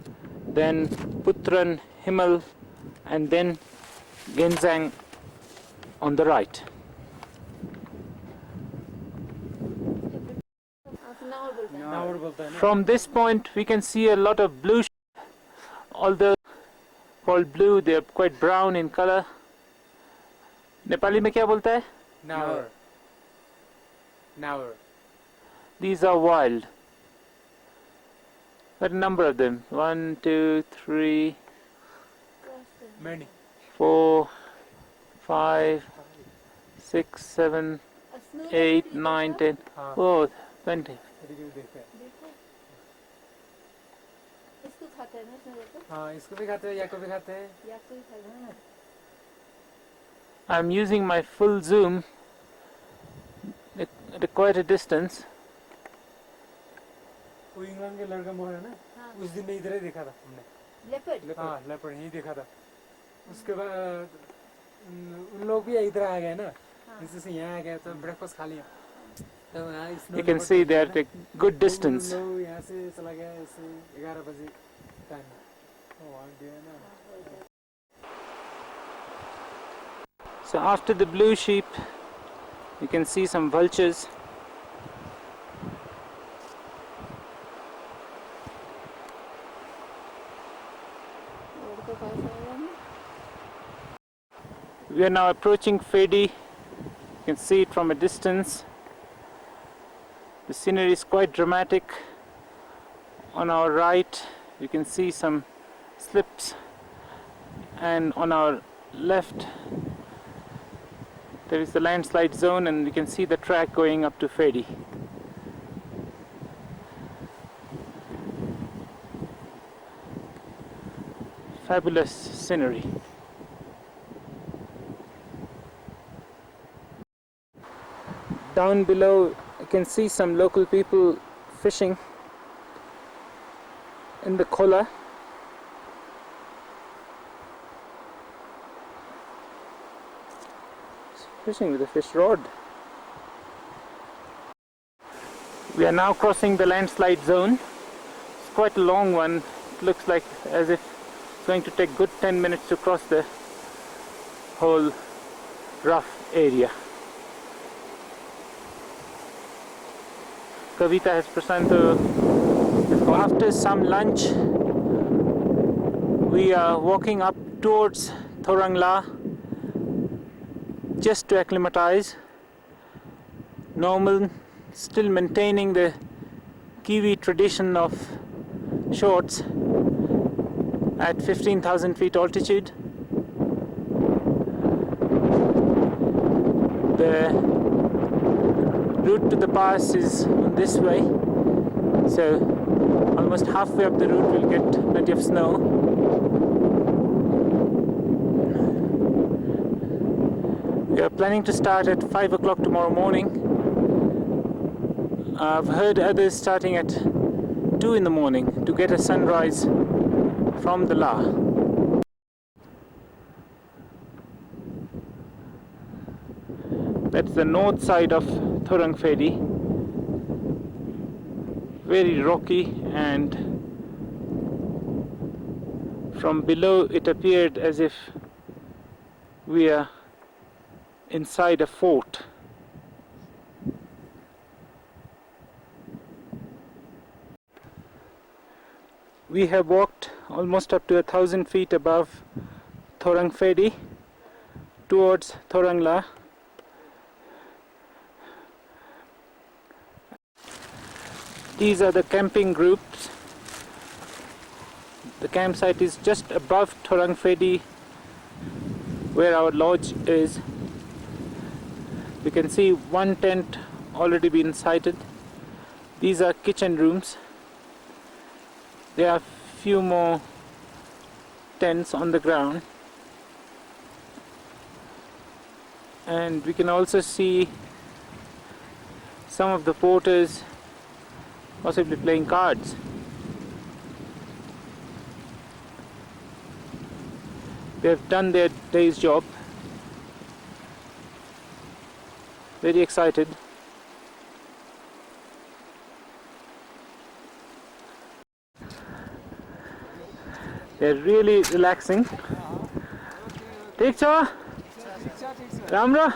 then Putran Himal, and then Genzang on the right. From this point we can see a lot of blue, although called blue, they are quite brown in color. Nepali में क्या बोलता है? Naur. Naur. These are wild. What a number of them? 1, 2, 3, Many. 4, 5, 6, 7, 8, 9, 10. Oh, 20. इसको खाते हैं ना इसमें देखो हाँ इसको भी खाते हैं या को भी खाते हैं या कोई खाते हैं I'm using my full zoom at quite a distance. वो इंग्लैंड के लड़का मोहर है ना उस दिन इधर ही देखा था हमने लेपर्ड हाँ लेपर्ड यही देखा था उसके बाद उन लोग भी इधर आ गए ना इससे यहाँ आ गए तो ब्रेकफास्ट खा लिया You can see they are at a good distance. So after the blue sheep, you can see some vultures. We are now approaching Fedi. You can see it from a distance. The scenery is quite dramatic. On our right, you can see some slips, and on our left, there is the landslide zone, and you can see the track going up to Fedi. Fabulous scenery. Down below, you can see some local people fishing in the khola. Fishing with a fish rod. We are now crossing the landslide zone. It's quite a long one. It looks like as if it's going to take good 10 minutes to cross the whole rough area. Kavita has presented. After some lunch, we are walking up towards Thorangla just to acclimatize. Normal, still maintaining the Kiwi tradition of shorts at 15,000 feet altitude. The route to the pass is this way, so almost halfway up the route we'll get plenty of snow. We are planning to start at 5 o'clock tomorrow morning. I've heard others starting at 2 in the morning to get a sunrise from the La. That's the north side of Thorang Fedi. Very rocky, and from below it appeared as if we are inside a fort. We have walked almost up to 1,000 feet above Thorang Fedi towards Thorangla. These are the camping groups. The campsite is just above Thorang Fedi, where our lodge is. You can see one tent already been sighted. These are kitchen rooms. There are few more tents on the ground, and we can also see some of the porters possibly playing cards. They have done their day's job. Very excited. They're really relaxing. Take cha? Ramra?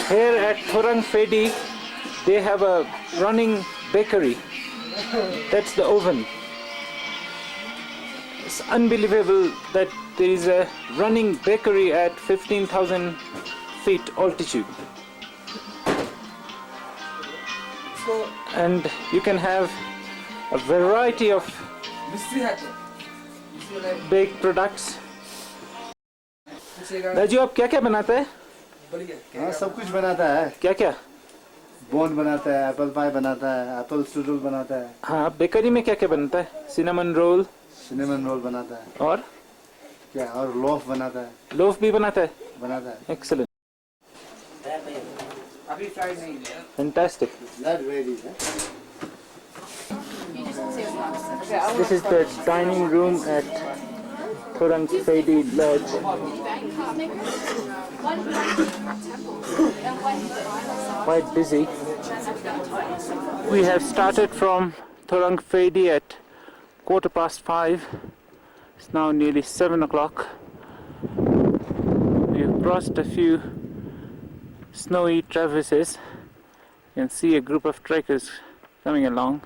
Here at Thorang Fedi, they have a running bakery. That's the oven. It's unbelievable that there is a running bakery at 15,000 feet altitude. And you can have a variety of baked products. Raju आप क्या क्या बनाते हैं? हाँ सब कुछ बनाता है। क्या क्या? बोन बनाता है, एप्पल पाई बनाता है, एप्पल स्ट्रूडल बनाता है। हाँ, बेकरी में क्या क्या बनता है? सिनेमन रोल बनाता है। और क्या? और लोफ बनाता है। लोफ भी बनाता है? बनाता है। Excellent. Fantastic. Not very, huh? This is the dining room at Thorang Fedi Lodge. Quite busy. We have started from Thorang Fedi at 5:15. It's now nearly 7 o'clock. We have crossed a few snowy traverses. You can see a group of trekkers coming along.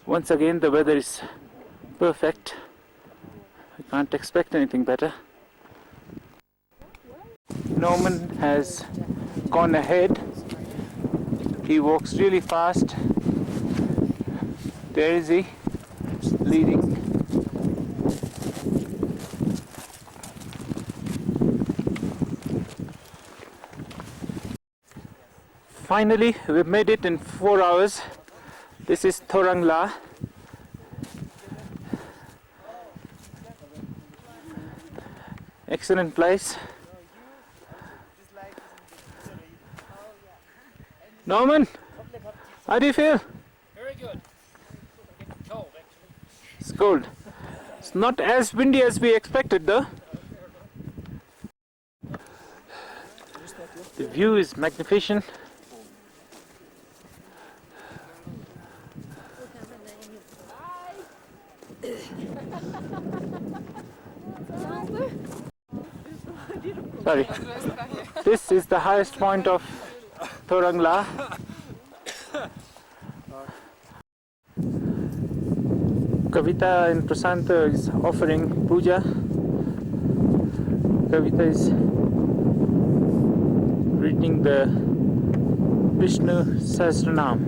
Once again, the weather is perfect. I can't expect anything better. Norman has gone ahead. He walks really fast. There is he, leading. Finally, we've made it in 4 hours. This is Thorang La. Excellent place. Norman, how do you feel? Very good. Getting cold, actually. It's cold. It's not as windy as we expected though. The view is magnificent. Sorry. This is the highest point of Thorang La. Kavita and Prasanta is offering puja. Kavita is reading the Vishnu Sahasranam.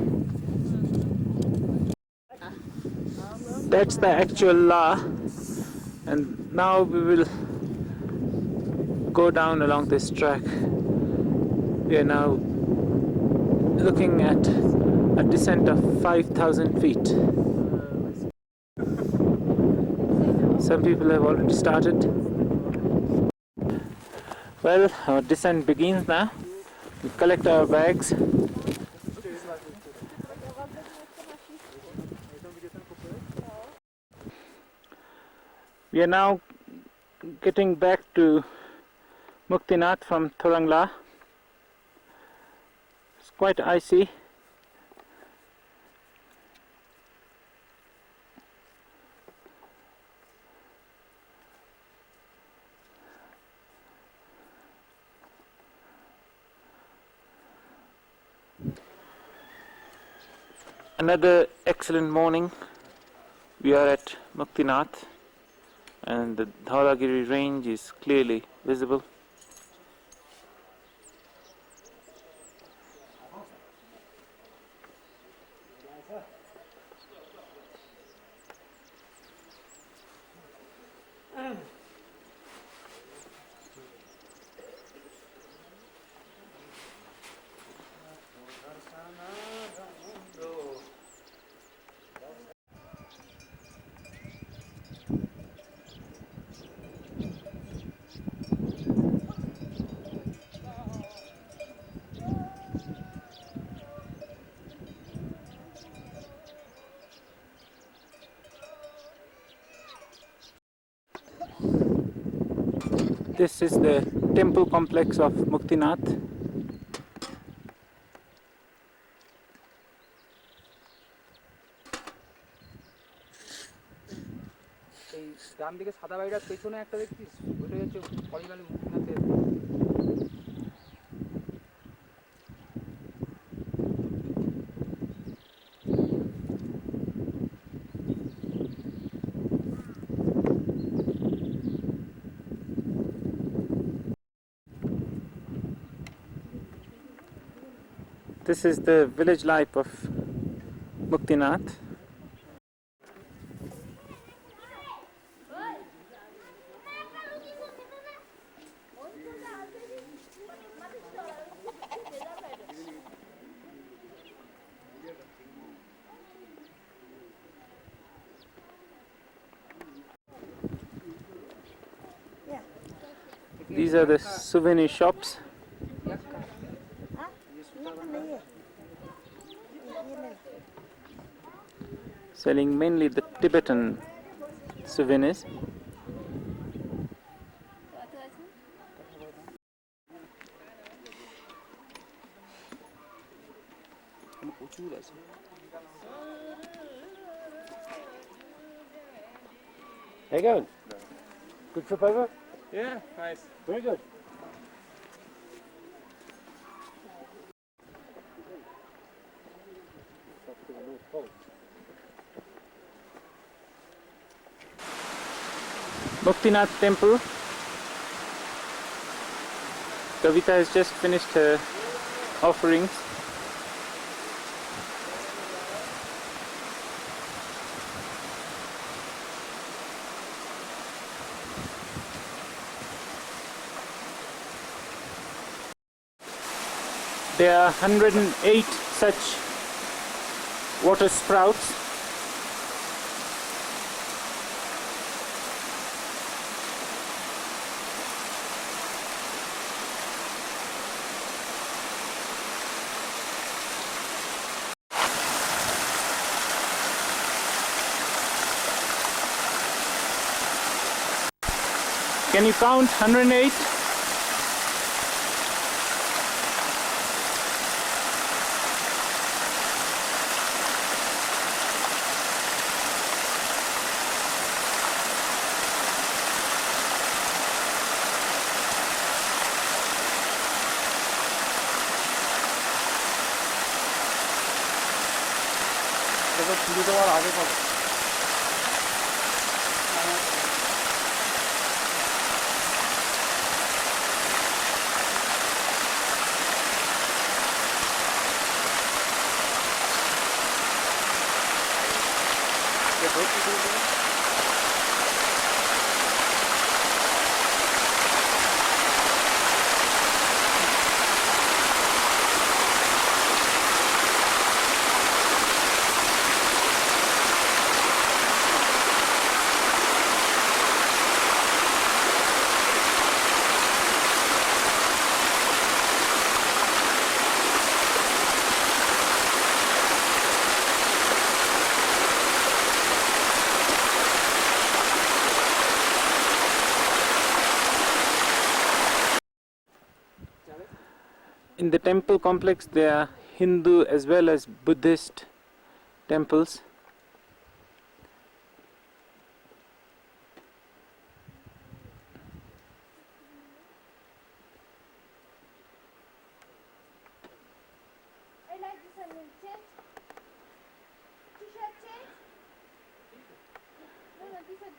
That's the actual La, and now we will go down along this track. We are now looking at a descent of 5,000 feet. Some people have already started. Well, our descent begins now. We collect our bags. We are now getting back to Muktinath from Thorang La. It's quite icy. Another excellent morning. We are at Muktinath and the Dhaulagiri range is clearly visible. This is the temple complex of Muktinath. এই ডান দিকে সাদা বাড়িটার পেছনে একটা দেখছিস, ওইটাই হচ্ছে originally মুক্তিনাথের। This is the village life of Muktinath. These are the souvenir shops. Selling mainly the Tibetan souvenirs. How you going? Good trip over? Yeah, nice. Very good. Muktinath temple. Kavita has just finished her offerings. There are 108 such water sprouts. Can you count 108? In the temple complex there are Hindu as well as Buddhist temples. I like this one. Change. T-shirt change. No, this one.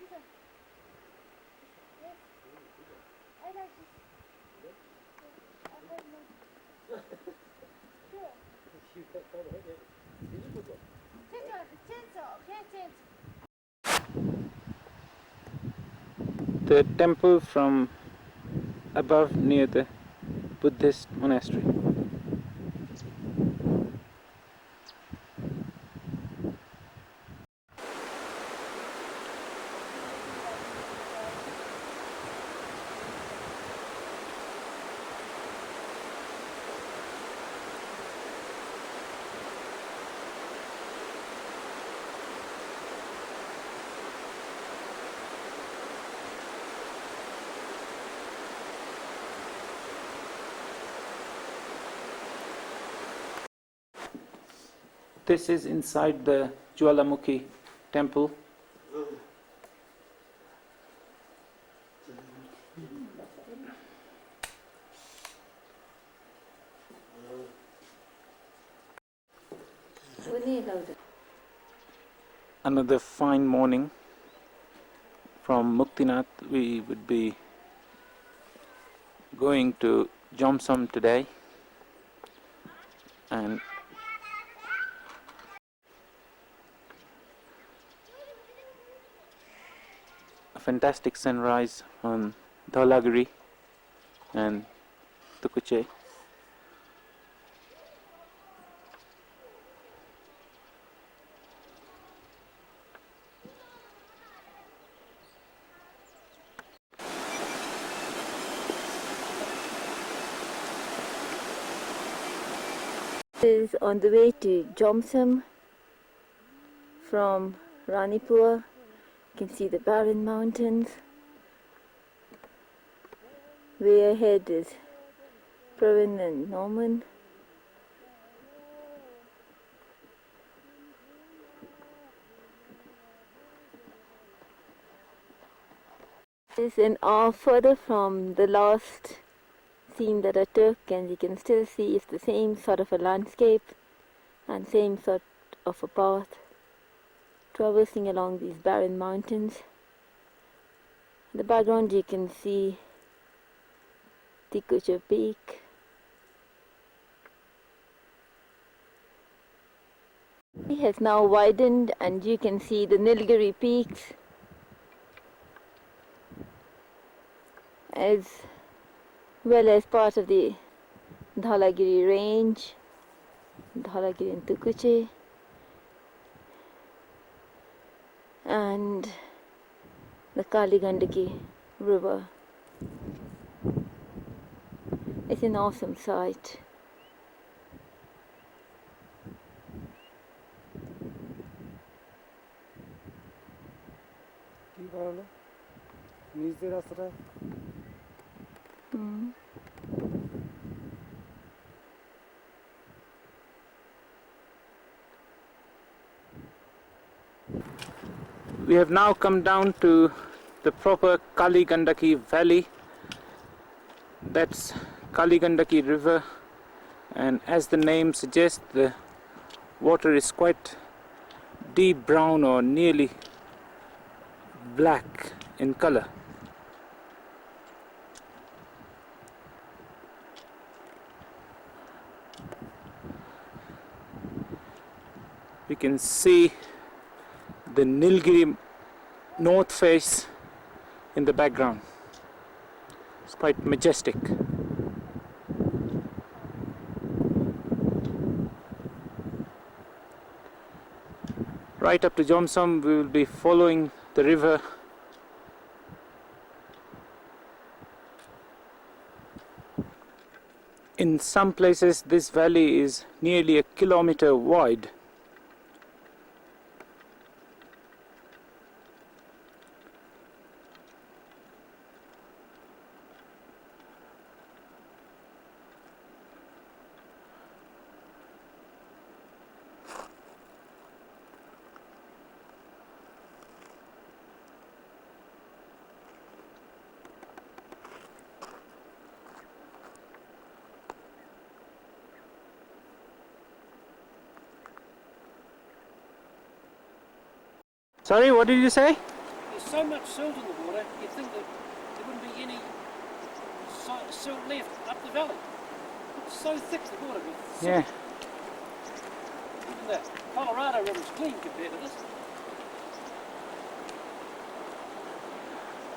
Yes. I like this. I like this. Sure. Change. The temple from above near the Buddhist monastery. This is inside the Jwalamukhi temple. Another fine morning from Muktinath. We would be going to Jomsom today, and a fantastic sunrise on Dholagiri and Tukuche. This is on the way to Jomsom from Ranipur. You can see the barren mountains. Way ahead is Pravin and Norman. This is an hour further from the last scene that I took, and you can still see it's the same sort of a landscape and same sort of a path traversing along these barren mountains. In the background you can see Tikucha Peak. It has now widened and you can see the Nilgiri peaks as well as part of the Dhalagiri range, Dhalagiri and Tukuche, and the Kali Gandaki river. It's an awesome sight. We have now come down to the proper Kali Gandaki valley. That's Kali Gandaki river, and as the name suggests, the water is quite deep brown or nearly black in color. We can see the Nilgiri north face in the background. It's quite majestic. Right up to Jomsom, we will be following the river. In some places, this valley is nearly a kilometer wide. Sorry, what did you say? There's so much silt in the water, you'd think that there wouldn't be any silt left up the valley. It's so thick, the water. Yeah. Even the Colorado River's clean compared to this.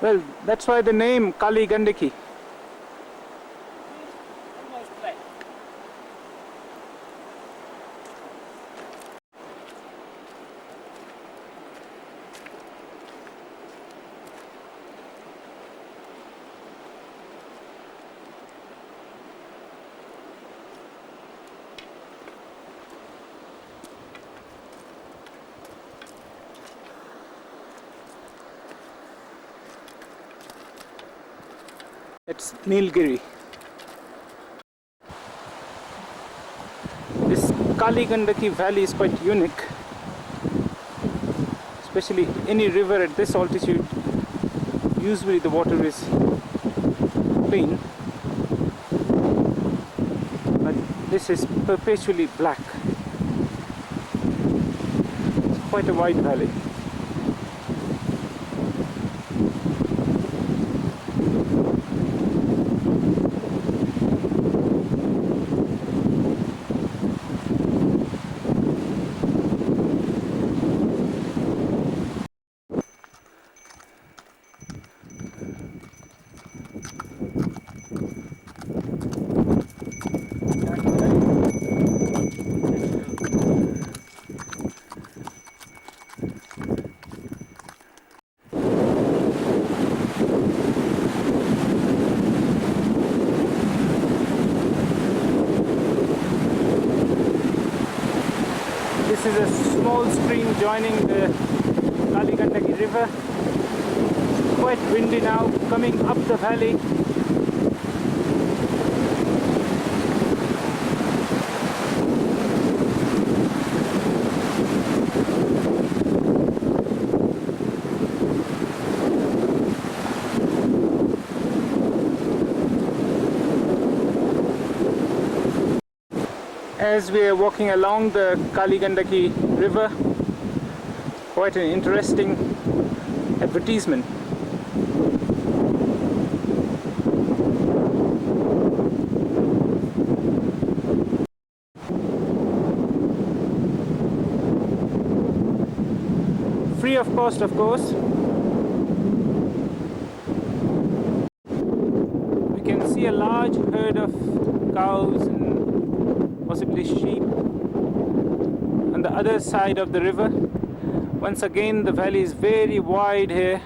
Well, that's why the name Kali Gandaki. Almost black. It's Nilgiri. This Kali Gandaki valley is quite unique. Especially any river at this altitude, usually the water is clean. But this is perpetually black. It's quite a wide valley. is a small stream joining the Kaligandaki river. Quite windy now, coming up the valley. As we are walking along the Kaligandaki river, quite an interesting advertisement. Free of cost, of course. We can see a large herd of cows and possibly sheep on the other side of the river. Once again, the valley is very wide here.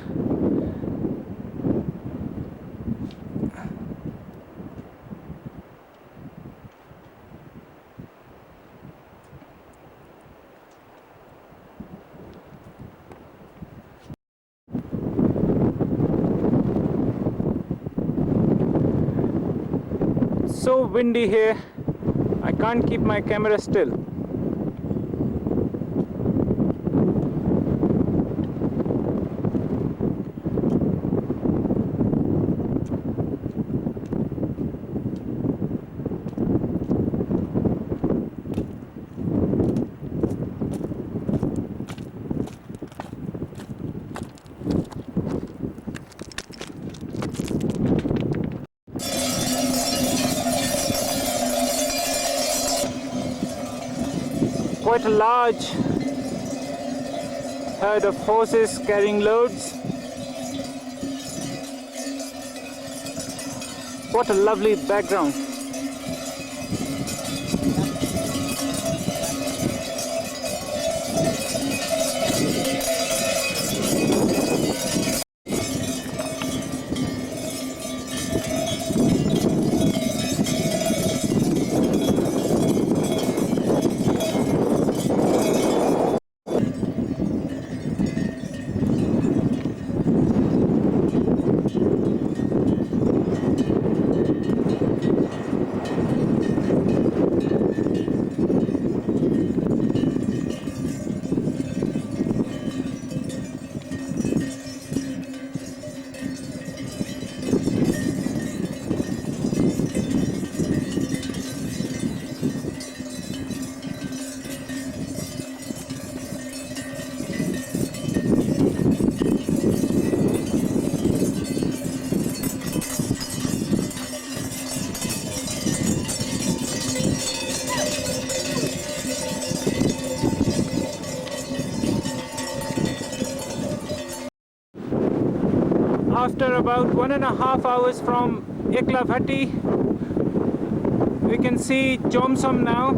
So windy here, I can't keep my camera still. Quite a large herd of horses carrying loads. What a lovely background. After about 1.5 hours from Eklavati, we can see Jomsom now.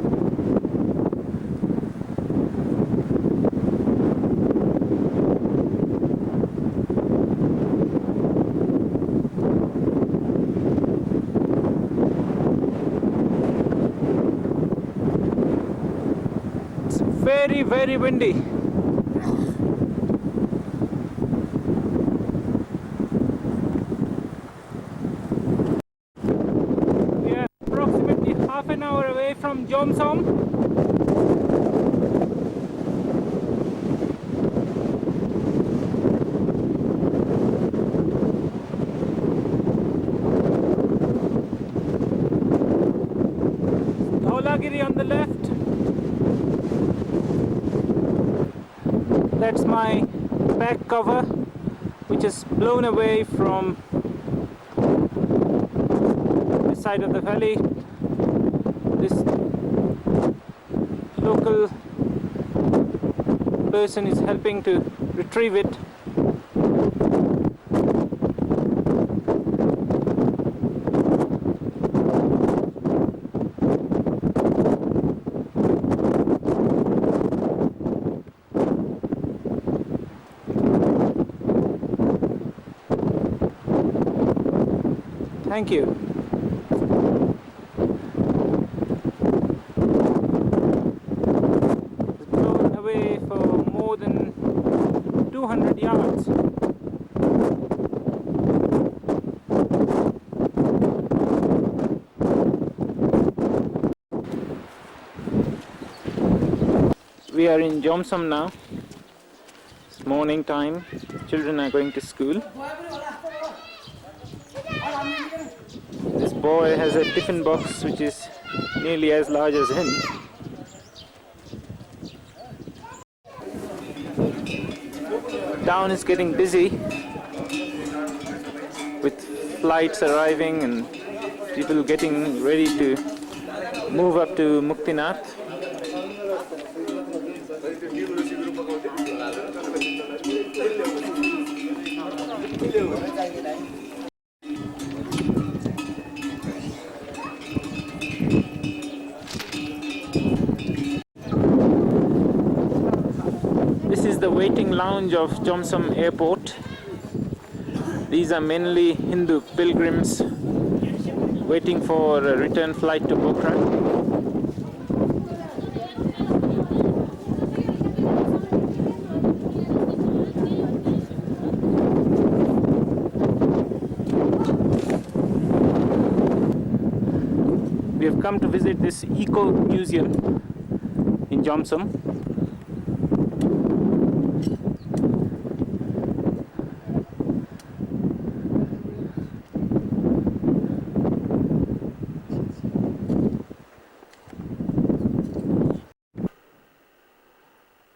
It's very, very windy. Half an hour away from Jomsom. Dholagiri on the left. That's my back cover, which is blown away from this side of the valley. This local person is helping to retrieve it. Thank you. We are in Jomsom now. It's morning time. Children are going to school. This boy has a tiffin box which is nearly as large as him. Town is getting busy with flights arriving and people getting ready to move up to Muktinath. This is the waiting lounge of Jomsom Airport. These are mainly Hindu pilgrims waiting for a return flight to Pokhara. We have come to visit this eco museum in Jomsom.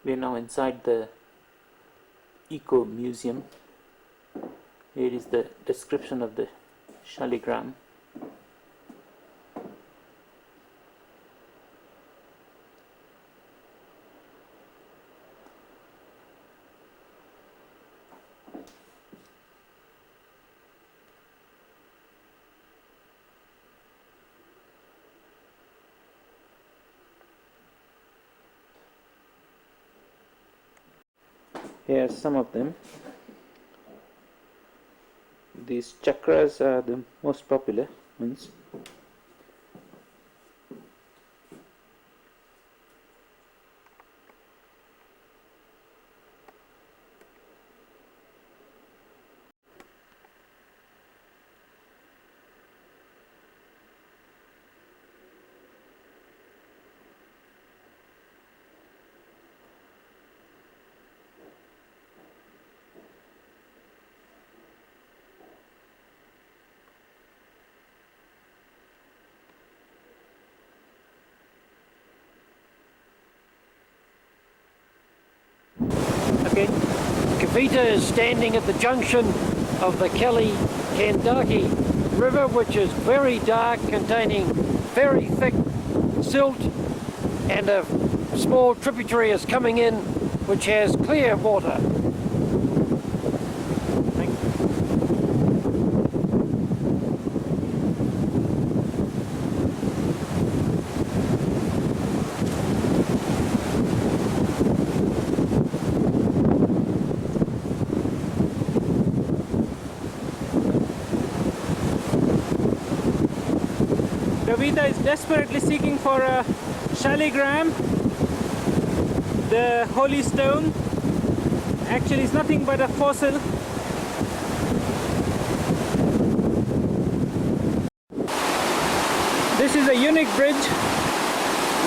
We are now inside the eco museum. Here is the description of the Shaligram. Here are some of them. These chakras are the most popular ones. Okay, Kavita is standing at the junction of the Kelly-Kandaki River, which is very dark, containing very thick silt, and a small tributary is coming in which has clear water. Kavita is desperately seeking for a Shaligram, the holy stone. Actually, it's nothing but a fossil. This is a unique bridge.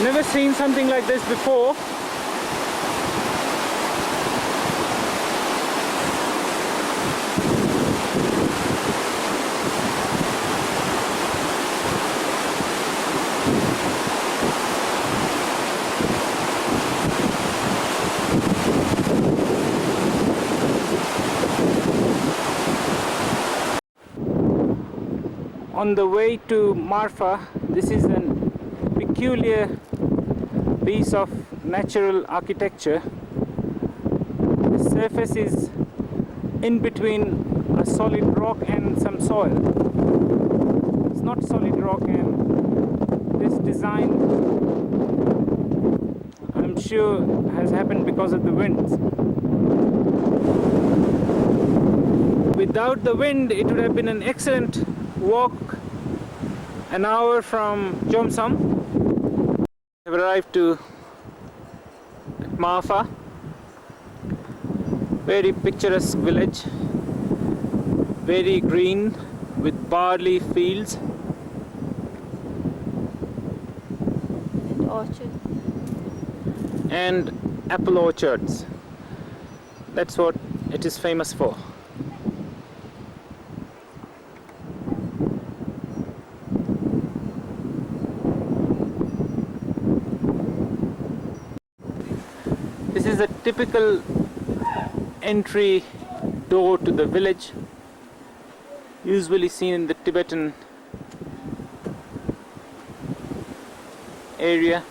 Never seen something like this before. On the way to Marfa, this is a peculiar piece of natural architecture. The surface is in between a solid rock and some soil. It's not solid rock, and this design, I'm sure, has happened because of the winds. Without the wind, it would have been an excellent walk, an hour from Jomsom. We have arrived to Marfa, very picturesque village, very green with barley fields. And orchard. And apple orchards. That's what it is famous for. This is a typical entry door to the village, usually seen in the Tibetan area.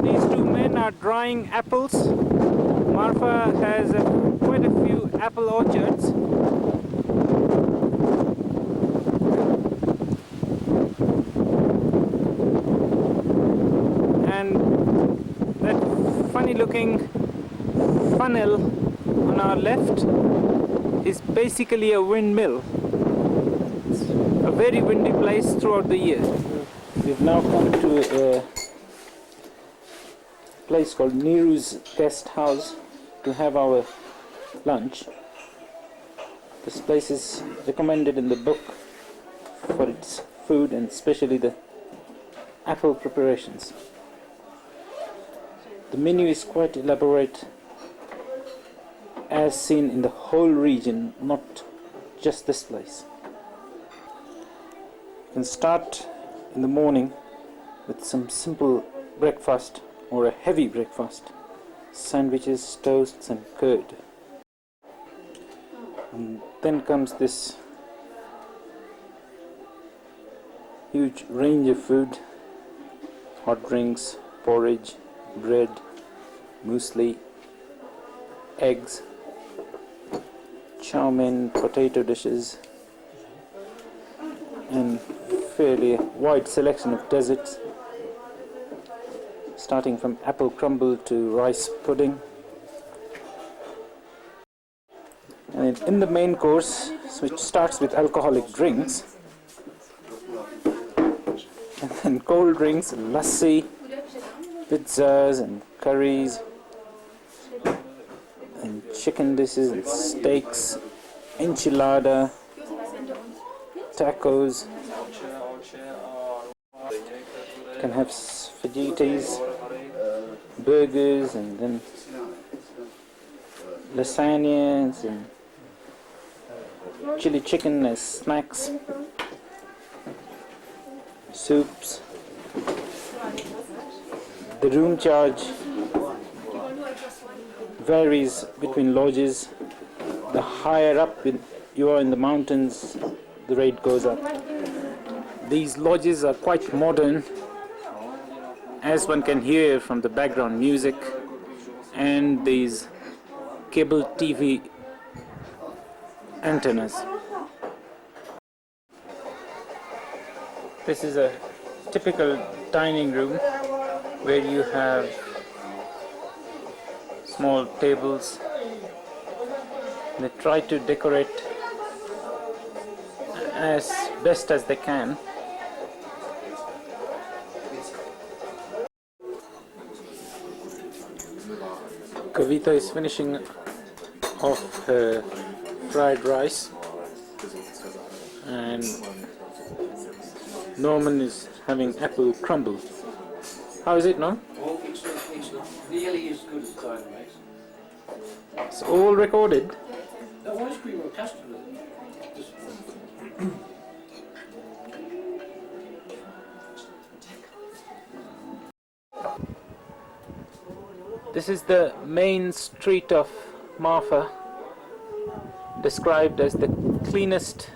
These two men are drying apples. Marfa has quite a few apple orchards. And that funny looking funnel on our left is basically a windmill. It's a very windy place throughout the year. We've now come to a place called Neeru's Guest House to have our lunch. This place is recommended in the book for its food and especially the apple preparations. The menu is quite elaborate, as seen in the whole region, not just this place. You can start in the morning with some simple breakfast or a heavy breakfast, sandwiches, toasts and curd. And then comes this huge range of food: hot drinks, porridge, bread, muesli, eggs, chow mein, potato dishes, and fairly wide selection of desserts, starting from apple crumble to rice pudding. And in the main course, which starts with alcoholic drinks, and then cold drinks, lassi, pizzas and curries, and chicken dishes and steaks, enchilada, tacos. You can have fajitas, burgers, and then lasagnas and chili chicken as snacks, soups. The room charge varies between lodges. The higher up you are in the mountains, the rate goes up. These lodges are quite modern, as one can hear from the background music and these cable TV antennas. This is a typical dining room where you have small tables. They try to decorate as best as they can. Kavita is finishing off her fried rice, and Norman is having apple crumble. How is it, Norm? It's really is good at time, mate. It's all recorded. No, ice cream or custard with it. This is the main street of Marfa, described as the cleanest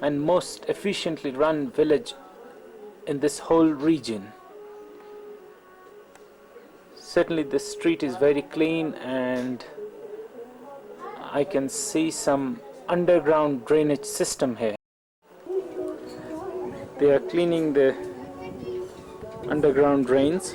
and most efficiently run village in this whole region. Certainly the street is very clean, and I can see some underground drainage system here. They are cleaning the underground drains.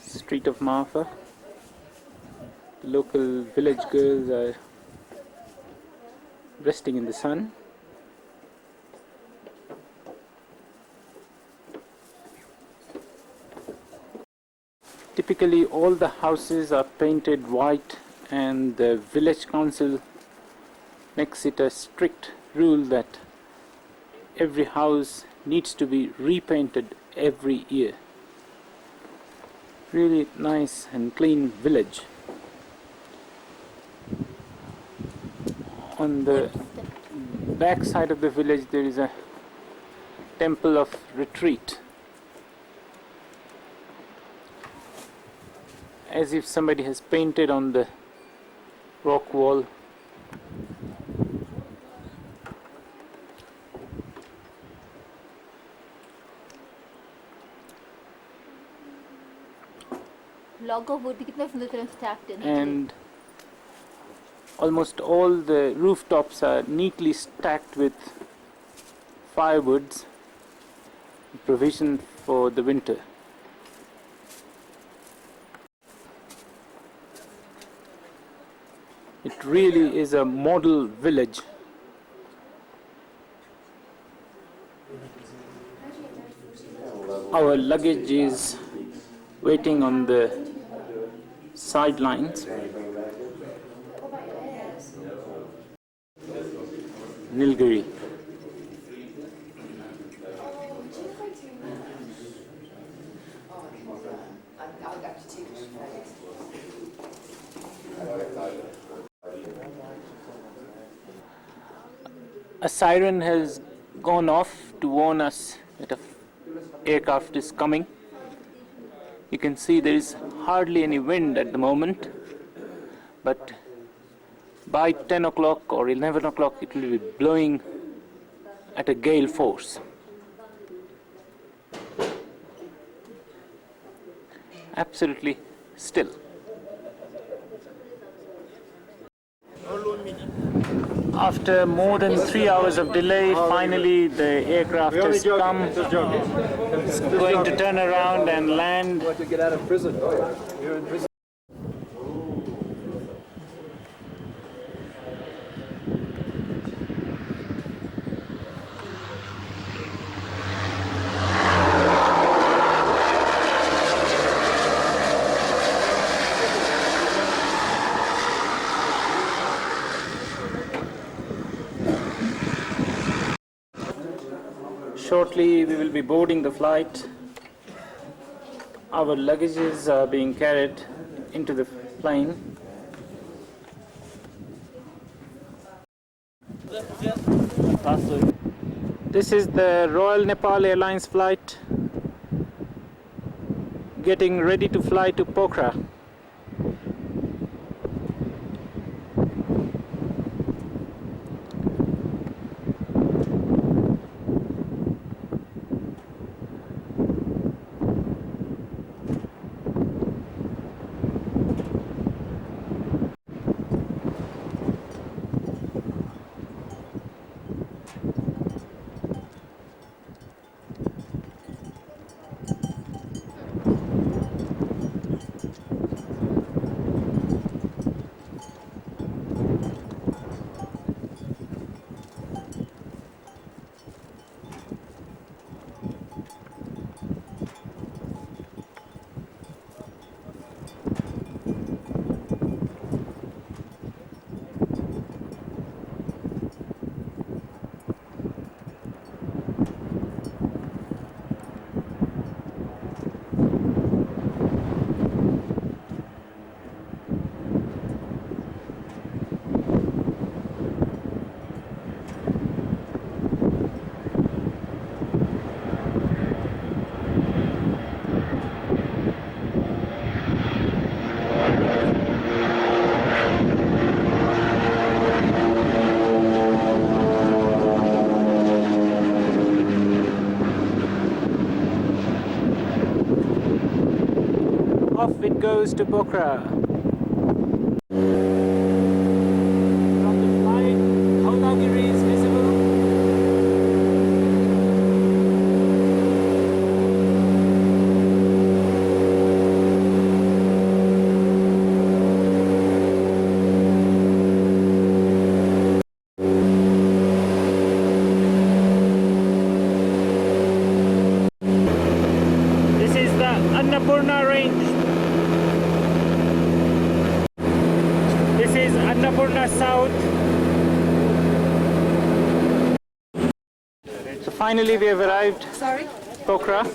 Street of Marfa. local village girls are resting in the sun. Typically all the houses are painted white, and the village council makes it a strict rule that every house needs to be repainted every year. Really nice and clean village. On the back side of the village there is a temple of retreat, as if somebody has painted on the rock wall. Log of wood कितना सुंदर तरह stacked है नीचे. And almost all the rooftops are neatly stacked with firewoods, provision for the winter. It really is a model village. Our luggage is waiting on the sidelines. Nilgiri. A siren has gone off to warn us that an aircraft is coming. You can see there is hardly any wind at the moment, but by 10 o'clock or 11 o'clock it will be blowing at a gale force. Absolutely still. After more than 3 hours of delay, finally the aircraft has come. It's going to turn around and land. To get out of prison. You're in prison. Shortly we will be boarding the flight. Our luggages are being carried into the plane. This is the Royal Nepal Airlines flight getting ready to fly to Pokhara. Off it goes to Pokhara. From the flight, Dhaulagiri is visible. Annapurna range. This is Annapurna South. So finally we have arrived. Sorry? Pokhara.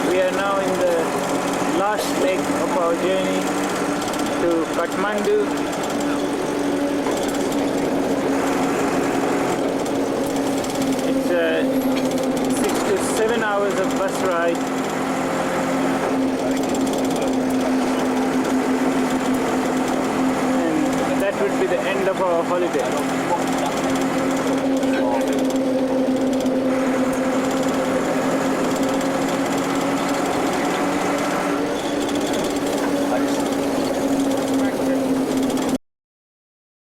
We are now in the last leg of our journey to Kathmandu. It's 6 to 7 hours of bus ride. And that would be the end of our holiday.